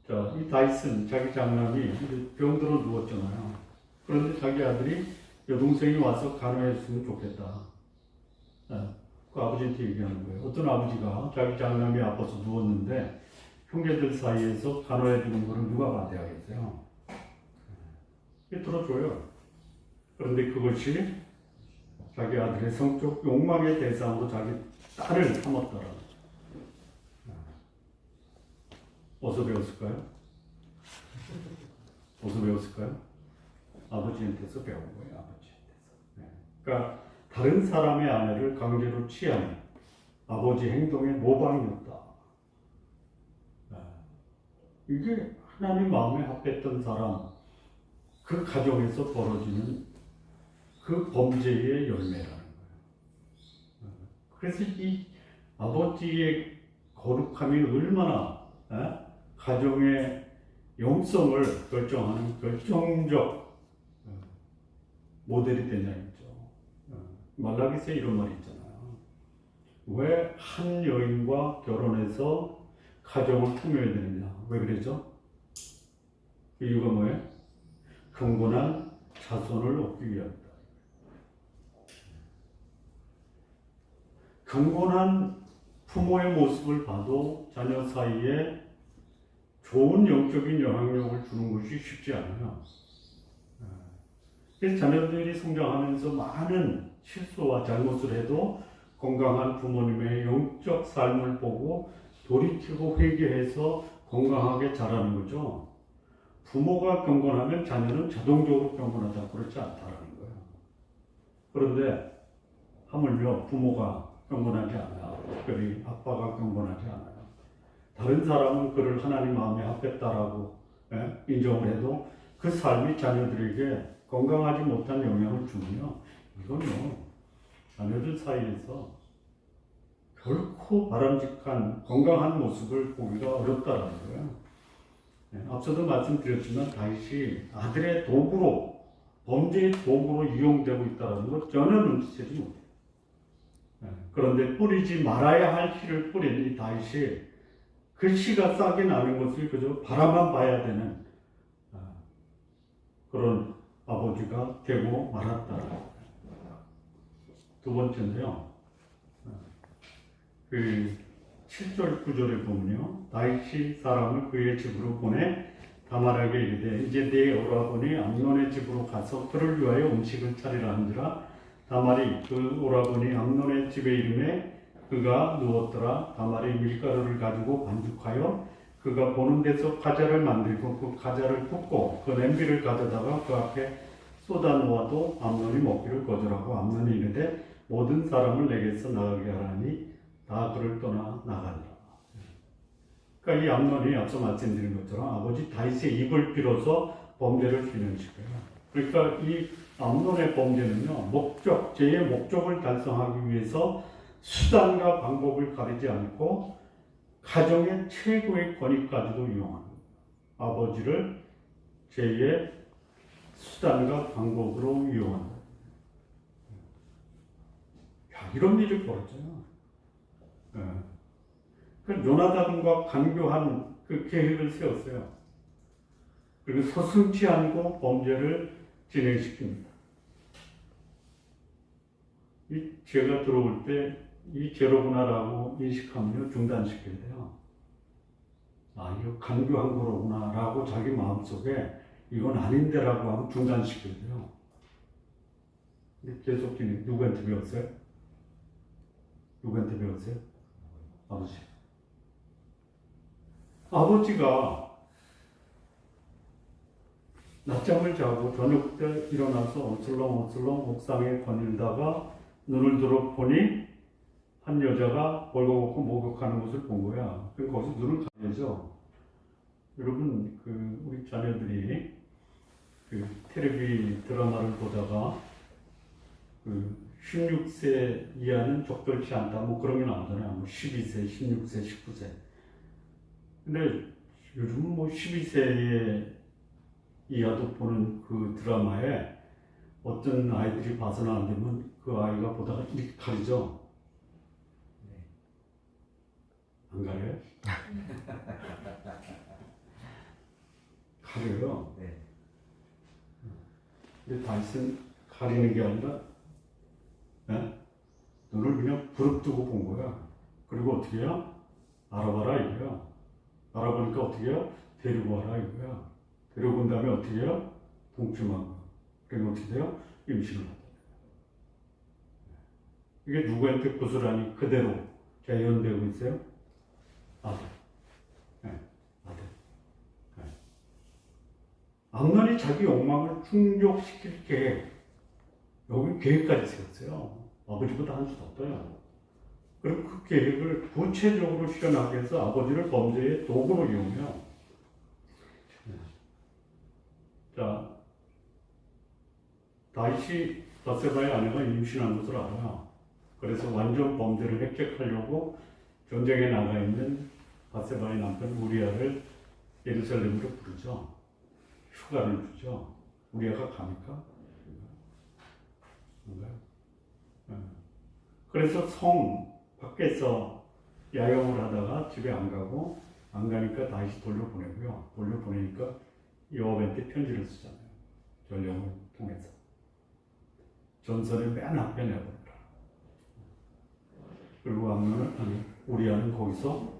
자, 이 다윗은 자기 장남이 병들어 누웠잖아요. 그런데 자기 아들이 여동생이 와서 간호했으면 좋겠다. 그 아버지한테 얘기하는 거예요. 어떤 아버지가 자기 장남이 아파서 누웠는데 형제들 사이에서 간호해 주는 거를 누가 반대하겠어요? 들어줘요. 그런데 그것이 자기 아들의 성적 욕망의 대상으로 자기 딸을 삼았더라. 어디서 배웠을까요? 어디서 배웠을까요? 아버지한테서 배운 거예요. 아버지한테서. 그러니까 다른 사람의 아내를 강제로 취하는 아버지 행동의 모방이었다. 이게 하나님 마음에 합했던 사람, 그 가정에서 벌어지는 그 범죄의 열매라는 거예요. 그래서 이 아버지의 거룩함이 얼마나 가정의 영성을 결정하는 결정적 모델이 되냐였죠. 말라기서에 이런 말이 있잖아요. 왜 한 여인과 결혼해서 가정을 꾸며야 되느냐? 왜 그러죠? 그 이유가 뭐예요? 경건한 자손을 얻기 위함이다. 경건한 부모의 모습을 봐도 자녀 사이에 좋은 영적인 영향력을 주는 것이 쉽지 않아요. 그래서 자녀들이 성장하면서 많은 실수와 잘못을 해도 건강한 부모님의 영적 삶을 보고 돌이키고 회개해서 건강하게 자라는 거죠. 부모가 경건하면 자녀는 자동적으로 경건하다 그렇지 않다라는 거예요. 그런데 하물며 부모가 경건하지 않아요. 특별히 아빠가 경건하지 않아요. 다른 사람은 그를 하나님 마음에 합했다라고 인정을 해도 그 삶이 자녀들에게 건강하지 못한 영향을 주면요. 이건요, 자녀들 사이에서 결코 바람직한 건강한 모습을 보기가 어렵다라는 거예요. 앞서도 말씀드렸지만 다윗이 아들의 도구로, 범죄의 도구로 이용되고 있다는 것 전혀 눈치채지 못해요. 그런데 뿌리지 말아야 할 씨를 뿌린 이 다윗이 그 씨가 싹이 나는 것을 그저 바라만 봐야 되는 그런 아버지가 되고 말았다. 두 번째인데요. 그 7절 9절에 보면요. 다윗이 사람을 그의 집으로 보내 다말에게 이르되 이제 네 오라버니 암논의 집으로 가서 그를 위하여 음식을 차리라 한지라. 다말이 그 오라버니 암논의 집에 이르매 그가 누웠더라. 다말이 밀가루를 가지고 반죽하여 그가 보는 데서 과자를 만들고 그 과자를 붓고 그 냄비를 가져다가 그 앞에 쏟아 놓아도 암논이 먹기를 거절하고 암논이 이르되 모든 사람을 내게서 나가게 하라니 다 그를 떠나 나가니라. 그러니까 이 암논이 앞서 말씀드린 것처럼 아버지 다윗의 입을 빌어서 범죄를 진행시켜요. 그러니까 이 암논의 범죄는요, 목적, 죄의 목적을 달성하기 위해서 수단과 방법을 가리지 않고 가정의 최고의 권위까지도 이용하는 거예요. 아버지를 죄의 수단과 방법으로 이용하는 거예요. 이런 일이 벌어져요. 예. 그 요나단과 간교한 그 계획을 세웠어요. 그리고 서슴지 않고 범죄를 진행시킵니다. 이 죄가 들어올 때 이 죄로구나라고 인식하면 중단시켜야 돼요. 아, 이거 간교한 거로구나라고 자기 마음속에 이건 아닌데라고 하면 중단시켜야 돼요. 근데 계속 진행. 누구한테 배웠어요? 누구한테 배웠어요? 아버지. 아버지가 낮잠을 자고 저녁 때 일어나서 어슬렁어슬렁 옥상에 거닐다가 눈을 들어 보니 한 여자가 벌거벗고 목욕하는 것을 본 거야. 그래서 거기서 눈을 감아야죠. 여러분, 우리 자녀들이 텔레비 드라마를 보다가 16세 이하는 적절치 않다, 뭐 그런 게 나오잖아요. 뭐 12세, 16세, 19세. 근데 요즘은 뭐 12세 이하도 보는 그 드라마에 어떤 아이들이 봐서는 안 되면 그 아이가 보다가 이렇게 가리죠. 안 가려요? 가려요. 네. 근데 다이슨 가리는 게 아니라 눈을 그냥 부릅뜨고 본 거야. 그리고 어떻게 해요? 알아봐라 이거야. 알아보니까 어떻게 해요? 데리고 와라 이거야. 데리고 온 다음에 어떻게 해요? 동침한 거야. 그리고 어떻게 돼요? 임신을 한다. 이게 누구한테 고스란히 그대로 재현되고 있어요? 아들. 네, 아들. 네. 암논이 자기 욕망을 충족시킬 계획, 여기 계획까지 세웠어요. 아버지보다 한 수도 없어요. 그리고 그 계획을 구체적으로 실현하기 위해서 아버지를 범죄의 도구로 이용해요. 네. 자, 다윗이 바세바의 아내가 임신한 것을 알아요. 그래서 완전 범죄를 획득하려고 전쟁에 나가 있는 바세바의 남편 우리아를 예루살렘으로 부르죠. 휴가를 주죠. 우리아가 갑니까? 뭔가요? 그래서 성 밖에서 야영을 하다가 집에 안 가고, 안 가니까 다시 돌려보내고요. 돌려보내니까 여호와한테 편지를 쓰잖아요. 전령을 통해서. 전설의 맨 앞에 내버려라. 그리고 우리아는 거기서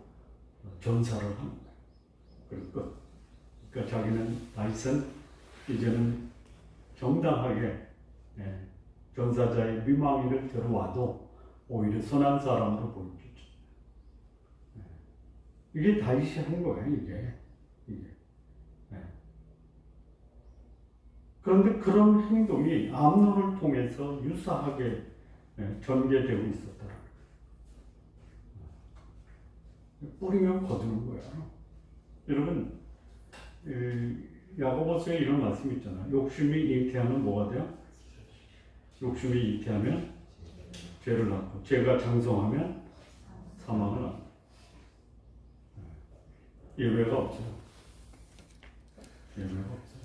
전사를 합니다. 그리고 그러니까 자기는 다윗은 이제는 정당하게 전사자의 미망이를 들어와도 오히려 선한 사람으로 보여주죠. 이게 다윗이 한 거예요, 이게. 그런데 그런 행동이 암논을 통해서 유사하게 전개되고 있었더라. 뿌리면 거두는 거야. 여러분, 야고보서에 이런 말씀이 있잖아요. 욕심이 잉태하면 뭐가 돼요? 욕심이 잉태하면 죄를 낳고, 죄가 장성하면 사망을 낳고. 예외가 없어요. 예외가 없어요.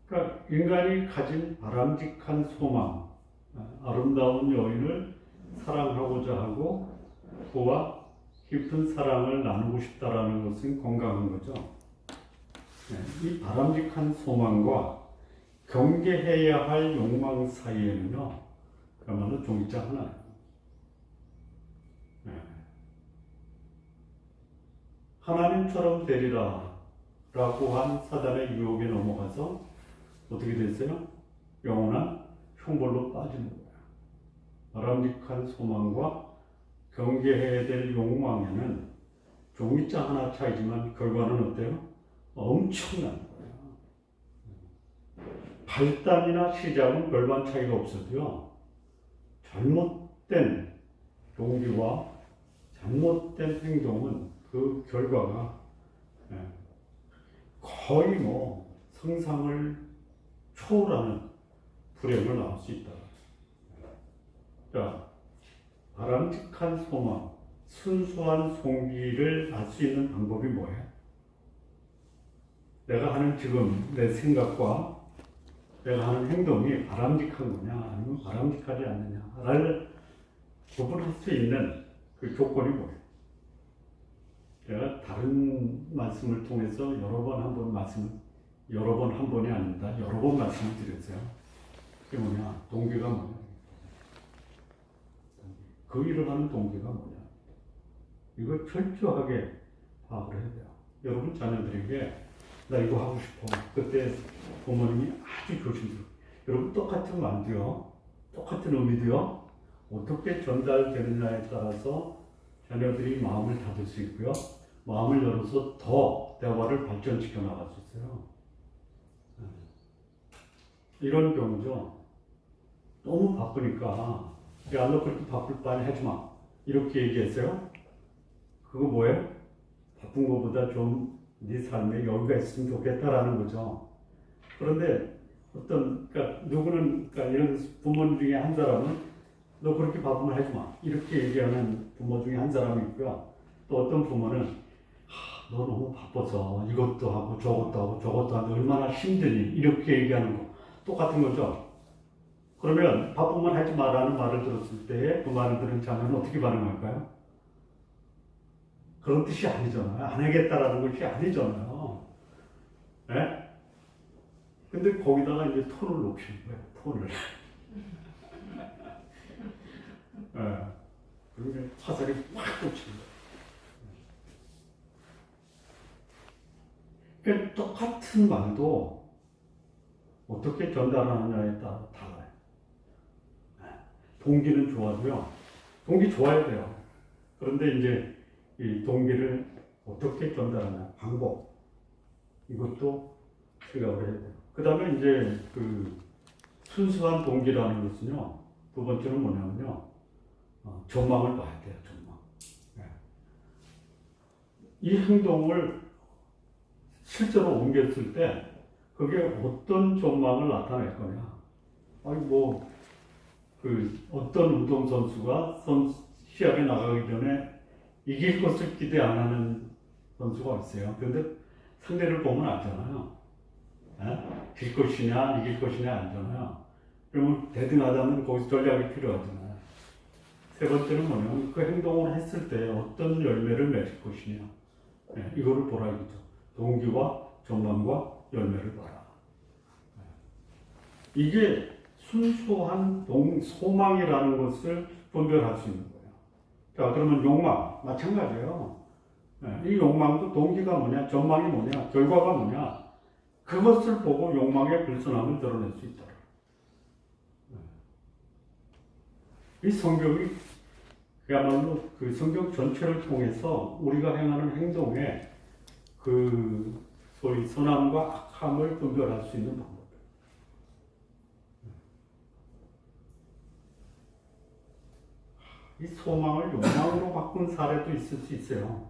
그러니까 인간이 가진 바람직한 소망, 아름다운 여인을 사랑하고자 하고 그와 깊은 사랑을 나누고 싶다라는 것은 건강한 거죠. 이 바람직한 소망과 경계해야 할 욕망 사이에는요, 그야말로 종이자 하나예요. 하나님처럼 되리라 라고 한 사단의 유혹에 넘어가서 어떻게 됐어요? 영원한 형벌로 빠지는 거예요. 바람직한 소망과 경계해야 될 욕망에는 종이자 하나 차이지만 결과는 어때요? 엄청난 거예요. 발단이나 시작은 별반 차이가 없어도요, 잘못된 동기와 잘못된 행동은 그 결과가 거의 뭐 상상을 초월하는 불행을 낳을 수 있다. 자, 바람직한 소망, 순수한 송기를 알 수 있는 방법이 뭐예요? 내가 하는 지금 내 생각과 내가 하는 행동이 바람직한 거냐 아니면 바람직하지 않느냐를 구분할 수 있는 그 조건이 뭐예요? 제가 다른 말씀을 통해서 여러 번 한 번이 아닙니다. 여러 번 말씀을 드렸어요. 그게 뭐냐? 동기가 뭐냐? 그 일을 하는 동기가 뭐냐? 이걸 철저하게 파악을 해야 돼요. 여러분 자녀들에게 나 이거 하고 싶어. 그때 부모님이 아주 조심스러워. 여러분 똑같은 말도요. 똑같은 의미도요. 어떻게 전달되느냐에 따라서 자녀들이 마음을 닫을 수 있고요. 마음을 열어서 더 대화를 발전시켜 나갈 수 있어요. 이런 경우죠. 너무 바쁘니까 야, 너 그렇게 바쁠 바에 하지 마. 이렇게 얘기했어요. 그거 뭐예요? 바쁜 것보다 좀 네 삶에 여유가 있으면 좋겠다라는 거죠. 그런데 그러니까 누구는, 그러니까 이런 부모 중에 한 사람은 너 그렇게 바쁘면 하지 마. 이렇게 얘기하는 부모 중에 한 사람이 있고요. 또 어떤 부모는 너 너무 바빠서 이것도 하고 저것도 하고 저것도 하는데 얼마나 힘드니? 이렇게 얘기하는 거. 똑같은 거죠. 그러면 바쁘면 하지 마라는 말을 들었을 때 그 말을 들은 자녀는 어떻게 반응할까요? 그런 뜻이 아니잖아요. 안 하겠다라는 것이 아니잖아요. 예? 근데 거기다가 이제 톤을 높이는 거예요. 톤을. 예. 그러면 화살이 확 꽂히는 거예요. 그러니까 똑같은 말도 어떻게 전달하느냐에 따라 달라요. 동기는 좋아도요. 동기 좋아야 돼요. 그런데 이제 이 동기를 어떻게 전달하냐, 방법. 이것도 생각을 해야 돼요. 그 다음에 이제 그 순수한 동기라는 것은요, 두 번째는 뭐냐면요, 전망을 봐야 돼요, 전망. 네. 이 행동을 실제로 옮겼을 때, 그게 어떤 전망을 나타낼 거냐. 아니, 어떤 운동선수가 시합에 나가기 전에 이길 것을 기대 안 하는 선수가 있어요. 그런데 상대를 보면 알잖아요. 질 것이냐, 이길 것이냐 알잖아요. 그러면 대등하다면 거기서 전략이 필요하잖아요. 세 번째는 뭐냐면 그 행동을 했을 때 어떤 열매를 맺을 것이냐. 이거를 보라 이거죠. 동기와 전망과 열매를 봐라. 이게 순수한 소망이라는 것을 분별할 수 있는 거예요. 자, 그러면 욕망, 마찬가지예요. 이 욕망도 동기가 뭐냐, 전망이 뭐냐, 결과가 뭐냐, 그것을 보고 욕망의 불순함을 드러낼 수 있다. 이 성경이 그야말로 그 성경 전체를 통해서 우리가 행하는 행동에 그 소위 선함과 악함을 분별할 수 있는 방법. 이 소망을 욕망으로 바꾼 사례도 있을 수 있어요.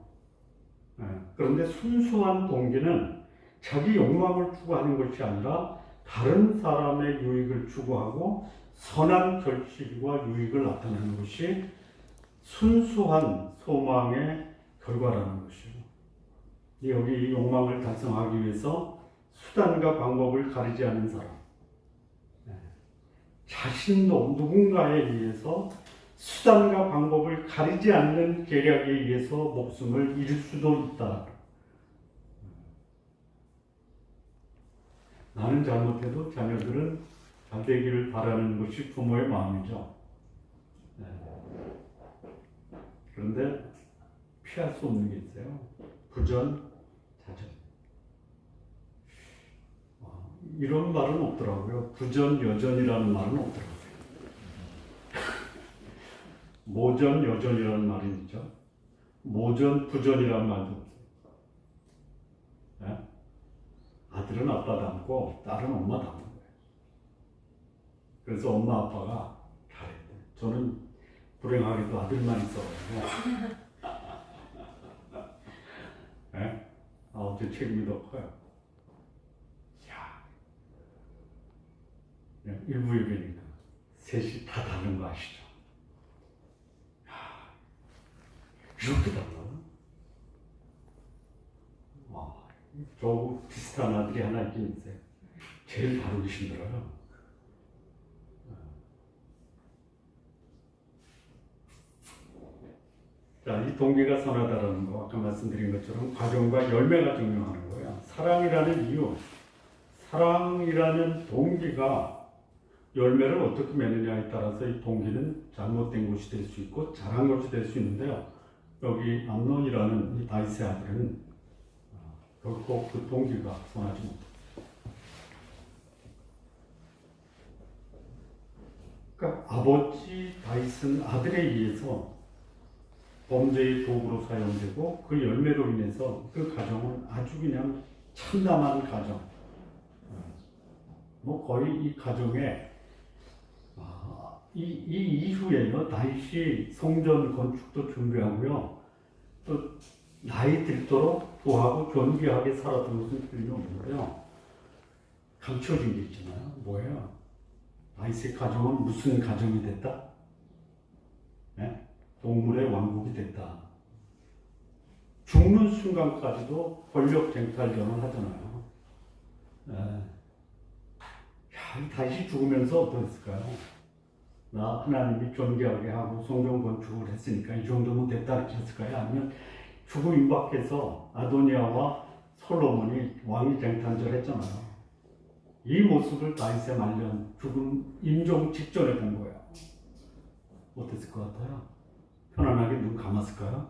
그런데 순수한 동기는 자기 욕망을 추구하는 것이 아니라 다른 사람의 유익을 추구하고 선한 결실과 유익을 나타내는 것이 순수한 소망의 결과라는 것이죠. 여기 이 욕망을 달성하기 위해서 수단과 방법을 가리지 않는 사람, 자신도 누군가에 의해서 수단과 방법을 가리지 않는 계략에 의해서 목숨을 잃을 수도 있다. 나는 잘못해도 자녀들은 잘 되기를 바라는 것이 부모의 마음이죠. 그런데 피할 수 없는 게 있어요. 부전, 자전. 이런 말은 없더라고요. 부전, 여전이라는 말은 없더라고요. 모전, 여전이라는 말이 있죠. 모전, 부전이라는 말도 없어요. 네? 아들은 아빠 닮고 딸은 엄마 닮은 거예요. 그래서 엄마 아빠가 잘했대. 저는 불행하게도 아들만 있어가지고 네? 제 책임이 더 커요. 야, 일부유배니까 셋이 다 다른 거 아시죠? 이렇게 달라. 저하고 비슷한 아들이 하나 있긴 있어요. 제일 다루기 힘들어요. 자, 이 동기가 선하다라는 거, 아까 말씀드린 것처럼 과정과 열매가 중요한 거예요. 사랑이라는 이유, 사랑이라는 동기가 열매를 어떻게 맺느냐에 따라서 이 동기는 잘못된 것이 될 수 있고 잘한 것이 될 수 있는데요. 여기 암논이라는 이 다윗의 아들은 결코 그 동기가 선하지 못합니다. 그러니까 아버지 다윗은 아들에 의해서 범죄의 도구로 사용되고 그 열매로 인해서 그 가정은 아주 그냥 참담한 가정. 뭐 거의 이 가정에 이 이후에요 다윗이 성전 건축도 준비하고요 또 나이 들도록 도하고 존귀하게 살았던 것은 틀림없는데요. 감춰진 게 있잖아요. 뭐예요? 다윗의 가정은 무슨 가정이 됐다? 네? 동물의 왕국이 됐다. 죽는 순간까지도 권력 쟁탈전을 하잖아요. 네. 야, 다윗이 죽으면서 어떠했을까요? 나 하나님이 존귀하게 하고 성전 건축을 했으니까 이 정도면 됐다 이렇게 했을까요? 아니면 죽음 임박해서 아도니아와 솔로몬이 왕위 쟁탈전 했잖아요. 이 모습을 다윗의 말년 죽음 임종 직전에 본 거예요. 어땠을 것 같아요? 편안하게 눈 감았을까요?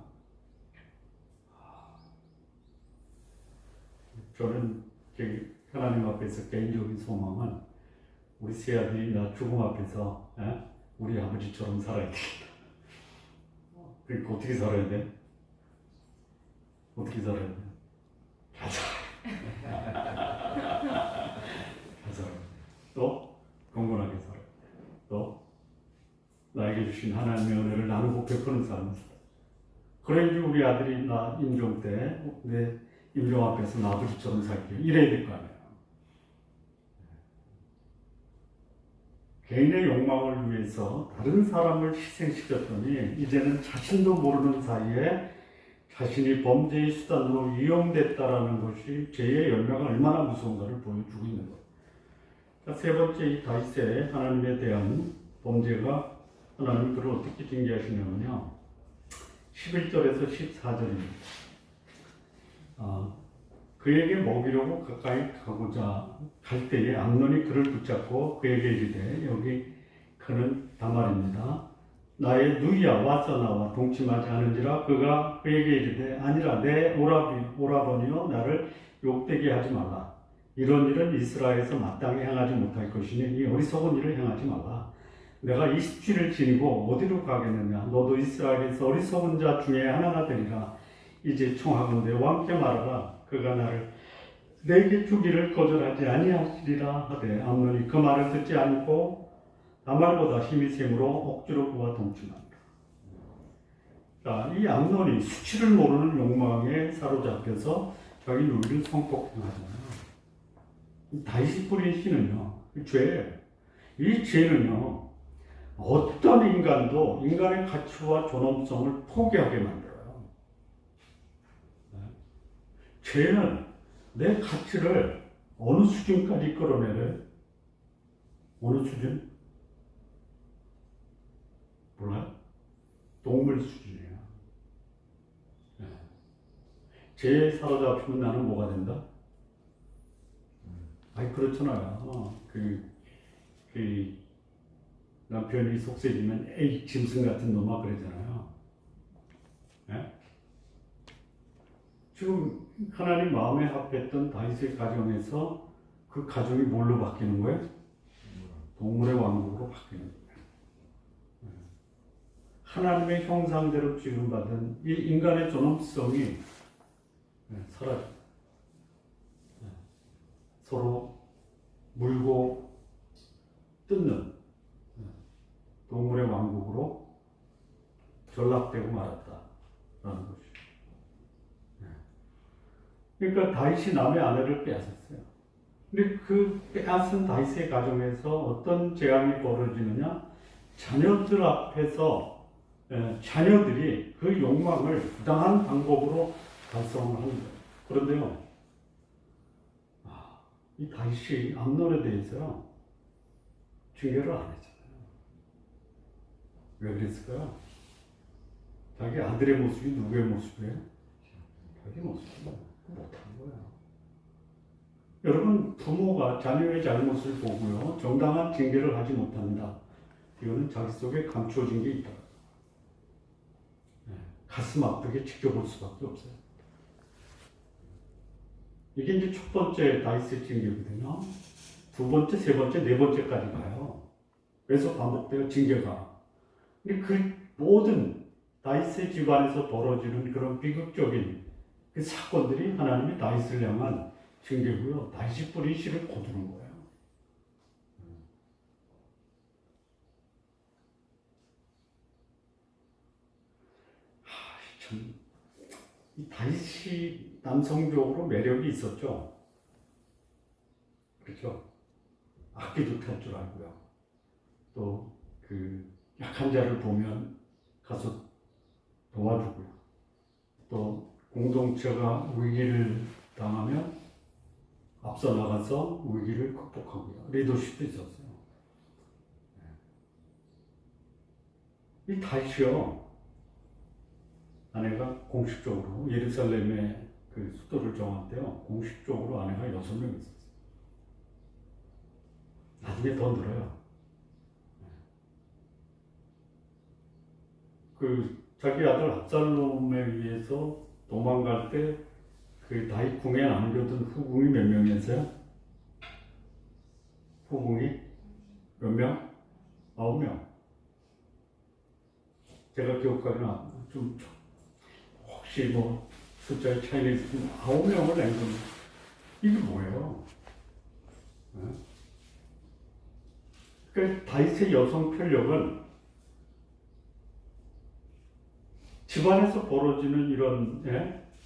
저는 하나님 앞에서 개인적인 소망은 우리 세 아들이 나 죽음 앞에서 우리 아버지처럼 살아야 되겠다. 그러니까 어떻게 살아야 돼? 어떻게 살아야 돼? 잘 살아야 돼. 또 건강하게 살아야 돼. 또 나에게 주신 하나님의 은혜를 나누고 베푸는 삶을 살아. 그래야지 우리 아들이 나 임종 때 내 임종 앞에서 나 아버지처럼 살게 이래야 될 거 아니에요. 개인의 욕망을 위해서 다른 사람을 희생시켰더니 이제는 자신도 모르는 사이에 자신이 범죄의 수단으로 이용됐다라는 것이 죄의 열매가 얼마나 무서운가를 보여주고 있는 거예요. 자, 세 번째 이 다윗의 하나님에 대한 범죄가 하나님 그를 어떻게 징계하시냐면요. 11절에서 14절입니다. 그에게 먹이려고 가까이 가고자 갈 때에 암논이 그를 붙잡고 그에게 이르되, 여기 그는 다말입니다. 나의 누이야 와서 나와 동침하지 않은지라. 그가 그에게 이르되, 아니라 내 오라버니여 나를 욕되게 하지 말라. 이런 일은 이스라엘에서 마땅히 행하지 못할 것이니 이 어리석은 일을 행하지 말라. 내가 27을 지니고 어디로 가겠느냐. 너도 이스라엘에서 어리석은 자 중에 하나가 되리라. 이제 청하건대 왕께 말하라. 그가 나를 내게 주기를 거절하지 아니하시리라 하되, 암논이 그 말을 듣지 않고 다말보다 힘이 셈으로 억지로 그와 동침한다. 자, 이 암논이 수치를 모르는 욕망에 사로잡혀서 자기 누이를 성폭행하잖아요. 다윗이 뿌린 씨는요, 죄예요. 이 죄는요, 어떤 인간도 인간의 가치와 존엄성을 포기하게 만들어요. 죄는 내 가치를 어느 수준까지 끌어내려요? 어느 수준? 몰라요? 동물 수준이에요. 죄에 사로잡히면 나는 뭐가 된다? 아니, 그렇잖아요. 그 남편이 속세지면 에이 짐승 같은 놈아 그러잖아요. 네? 지금 하나님 마음에 합했던 다윗의 가정에서 그 가정이 뭘로 바뀌는 거예요? 동물의 왕국으로 바뀌는 거예요. 하나님의 형상대로 지음받은 이 인간의 존엄성이 사라져요. 서로 물고 뜯는 동물의 왕국으로 전락되고 말았다라는 것이죠. 그러니까 다윗이 남의 아내를 빼앗았어요. 근데 그 빼앗은 다윗의 가정에서 어떤 재앙이 벌어지느냐? 자녀들 앞에서 자녀들이 그 욕망을 부당한 방법으로 달성을 하는 거예요. 그런데요, 이 다윗이 암논에 대해서 징계를 안 했잖아요. 왜 그랬을까요? 자기 아들의 모습이 누구의 모습이에요? 자기 모습이에요. 못한 거예요. 여러분, 부모가 자녀의 잘못을 보고요, 정당한 징계를 하지 못한다. 이거는 자기 속에 감추어진 게 있다. 가슴 아프게 지켜볼 수밖에 없어요. 이게 이제 첫 번째 다윗의 징계거든요. 두 번째, 세 번째, 네 번째까지 가요. 그래서 반복돼요, 징계가. 근데 그 모든 다윗의 집안에서 벌어지는 그런 비극적인 그 사건들이 하나님이 다윗을 향한 징계고요. 다윗이 뿌린 씨를 거두는 거예요. 참, 이 다윗이 남성적으로 매력이 있었죠. 그렇죠? 악기도 탈 줄 알고요. 또 그 약한 자를 보면 가서 도와주고요. 또 공동체가 위기를 당하면 앞서 나가서 위기를 극복하고요. 리더십도 있었어요. 이 다윗이요, 아내가 공식적으로 예루살렘의 그 수도를 정할 때요, 공식적으로 아내가 6명 있었어요. 나중에 더 늘어요. 그 자기 아들 압살롬에 의해서 도망갈 때 그 다윗 궁에 남겨둔 후궁이 몇 명이었어요? 후궁이 몇 명? 9명. 제가 기억하기는 좀 혹시 뭐 숫자의 차이는 있으면 9명을 낸 겁니다. 이게 뭐예요? 그 다윗의 여성 편력은 집안에서 벌어지는 이런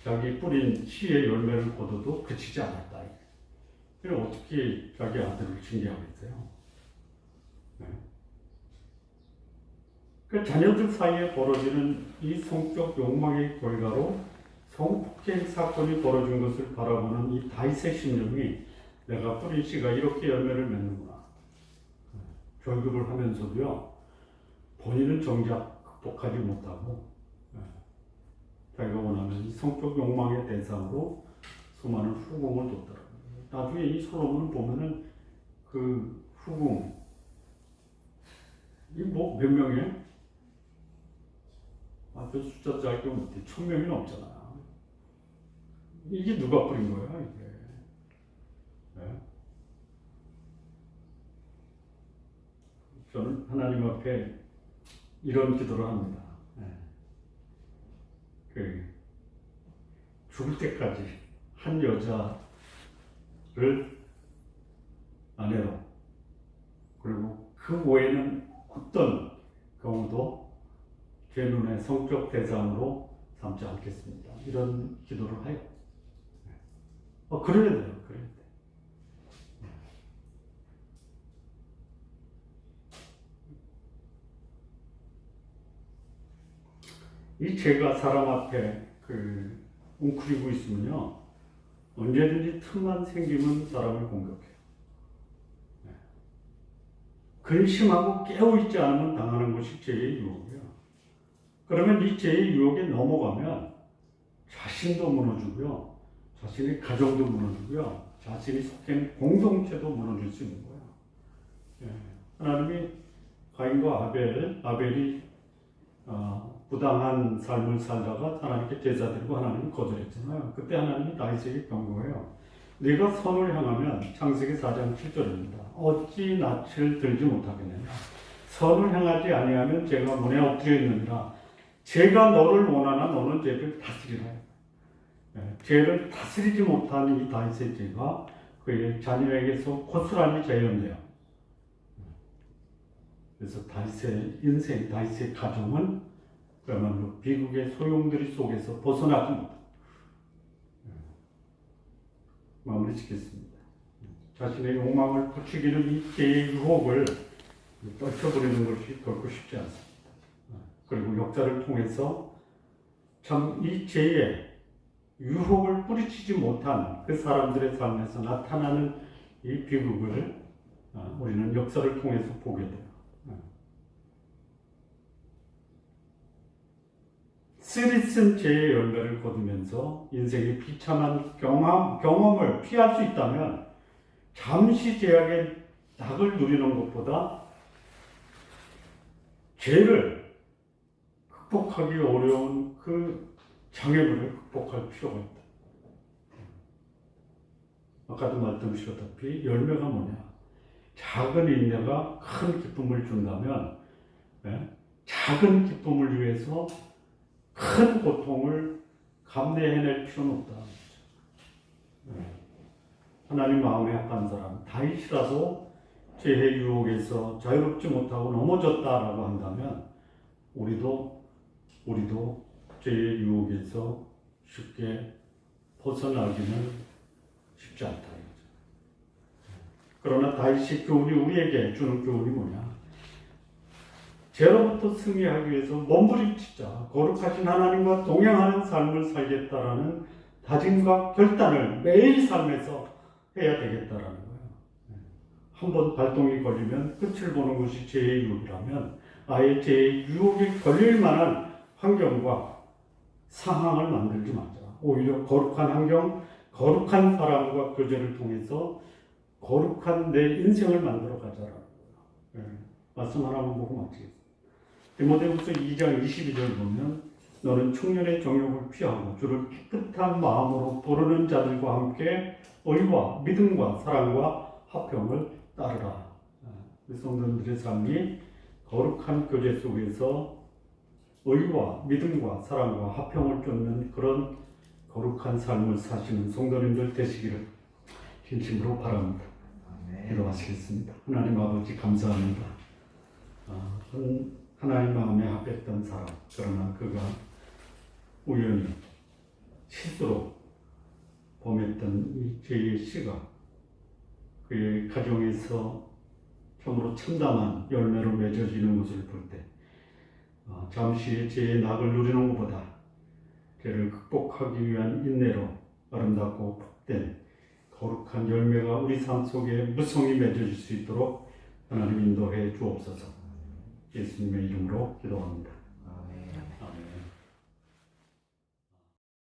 자기 뿌린 씨의 열매를 거둬도 그치지 않았다. 그럼 어떻게 자기 아들을 징계하겠어요? 그 자녀들 사이에 벌어지는 이 성적 욕망의 결과로 성폭행 사건이 벌어진 것을 바라보는 이 다윗의 심령이 내가 뿌린 씨가 이렇게 열매를 맺는구나. 교육을 하면서도요, 본인은 정작 극복하지 못하고 자기가 원하는 이 성적 욕망의 대상으로 수많은 후궁을 뒀더라고요. 나중에 이 솔로몬을 보면은 그 후궁, 이 뭐 몇 명이에요? 그 숫자 짧게 못해. 1000명이 넘잖아. 이게 누가 뿌린 거야, 이게. 저는 하나님 앞에 이런 기도를 합니다. 죽을 때까지 한 여자를 아내로, 그리고 그 외에는 어떤 경우도 제 눈에 성적 대상으로 삼지 않겠습니다. 이런 기도를 하여. 그래야 돼요. 그래야 돼. 이 죄가 사람 앞에 웅크리고 있으면요, 언제든지 틈만 생기면 사람을 공격해요. 근심하고 깨어있지 않으면 당하는 것이 죄의 유혹이에요. 그러면 이 죄의 유혹에 넘어가면 자신도 무너지고요, 자신의 가정도 무너지고요, 자신이 속한 공동체도 무너질 수 있는 거예요. 하나님이 가인과 아벨이 부당한 삶을 살다가 하나님께 제사 드리고 하나님이 거절했잖아요. 그때 하나님이 다윗에게 경고해요. 네가 선을 향하면, 창세기 4장 7절입니다. 어찌 낯을 들지 못하겠느냐. 선을 향하지 아니하면 제가 문에 엎드려 있느니라. 제가 너를 원하나 너는 죄를 다스리라. 죄를 다스리지 못한 이 다윗의 죄가 그의 자녀에게서 고스란히 재현돼요. 그래서 다윗의 인생, 다윗의 가정은 그야말로 비극의 소용돌이 속에서 벗어나지 못합니다. 마무리 짓겠습니다. 자신의 욕망을 부추기는 이 죄의 유혹을 떨쳐버리는 것이 결코 쉽지 않습니다. 그리고 역사를 통해서 참 이 죄의 유혹을 뿌리치지 못한 그 사람들의 삶에서 나타나는 이 비극을 우리는 역사를 통해서 보게 돼요. 쓰리쓴 죄의 열매를 거두면서 인생의 비참한 경험을 피할 수 있다면 잠시 죄악의 낙을 누리는 것보다 죄를 극복하기 어려운 그 장애물을 극복할 필요가 있다. 아까도 말씀드렸다시피 열매가 뭐냐? 작은 인내가 큰 기쁨을 준다면 작은 기쁨을 위해서 큰 고통을 감내해낼 필요는 없다. 하나님 마음에 합한 사람, 다윗이라도 죄의 유혹에서 자유롭지 못하고 넘어졌다라고 한다면 우리도 죄의 유혹에서 쉽게 벗어나기는 쉽지 않다. 그러나 다윗의 교훈이 우리에게 주는 교훈이 뭐냐? 죄로부터 승리하기 위해서 몸부림치자 거룩하신 하나님과 동행하는 삶을 살겠다라는 다짐과 결단을 매일 삶에서 해야 되겠다라는 거예요. 한번 발동이 걸리면 끝을 보는 것이 죄의 유혹이라면 아예 죄의 유혹에 걸릴 만한 환경과 상황을 만들지 말자. 오히려 거룩한 환경, 거룩한 사람과 교제를 통해서 거룩한 내 인생을 만들어 가자라는 거예요. 말씀 하나만 보고 마치겠습니다. 디모데후서 2장 22절 보면 너는 청년의 정욕을 피하고 주를 깨끗한 마음으로 부르는 자들과 함께 의와 믿음과 사랑과 화평을 따르라. 성도들의 삶이 거룩한 교제 속에서 의와 믿음과 사랑과 화평을 쫓는 그런 거룩한 삶을 사시는 성도님들 되시기를 진심으로 바랍니다. 기도하시겠습니다. 하나님 아버지 감사합니다. 하나님 마음에 합했던 사람, 그러나 그가 우연히 실수로 범했던 이 죄의 씨가 그의 가정에서 참으로 참담한 열매로 맺어지는 것을 볼 때 잠시 죄의 낙을 누리는 것보다 죄를 극복하기 위한 인내로 아름답고 복된 거룩한 열매가 우리 삶 속에 무성히 맺어질 수 있도록 하나님 인도해 주옵소서. 예수님의 이름으로 기도합니다.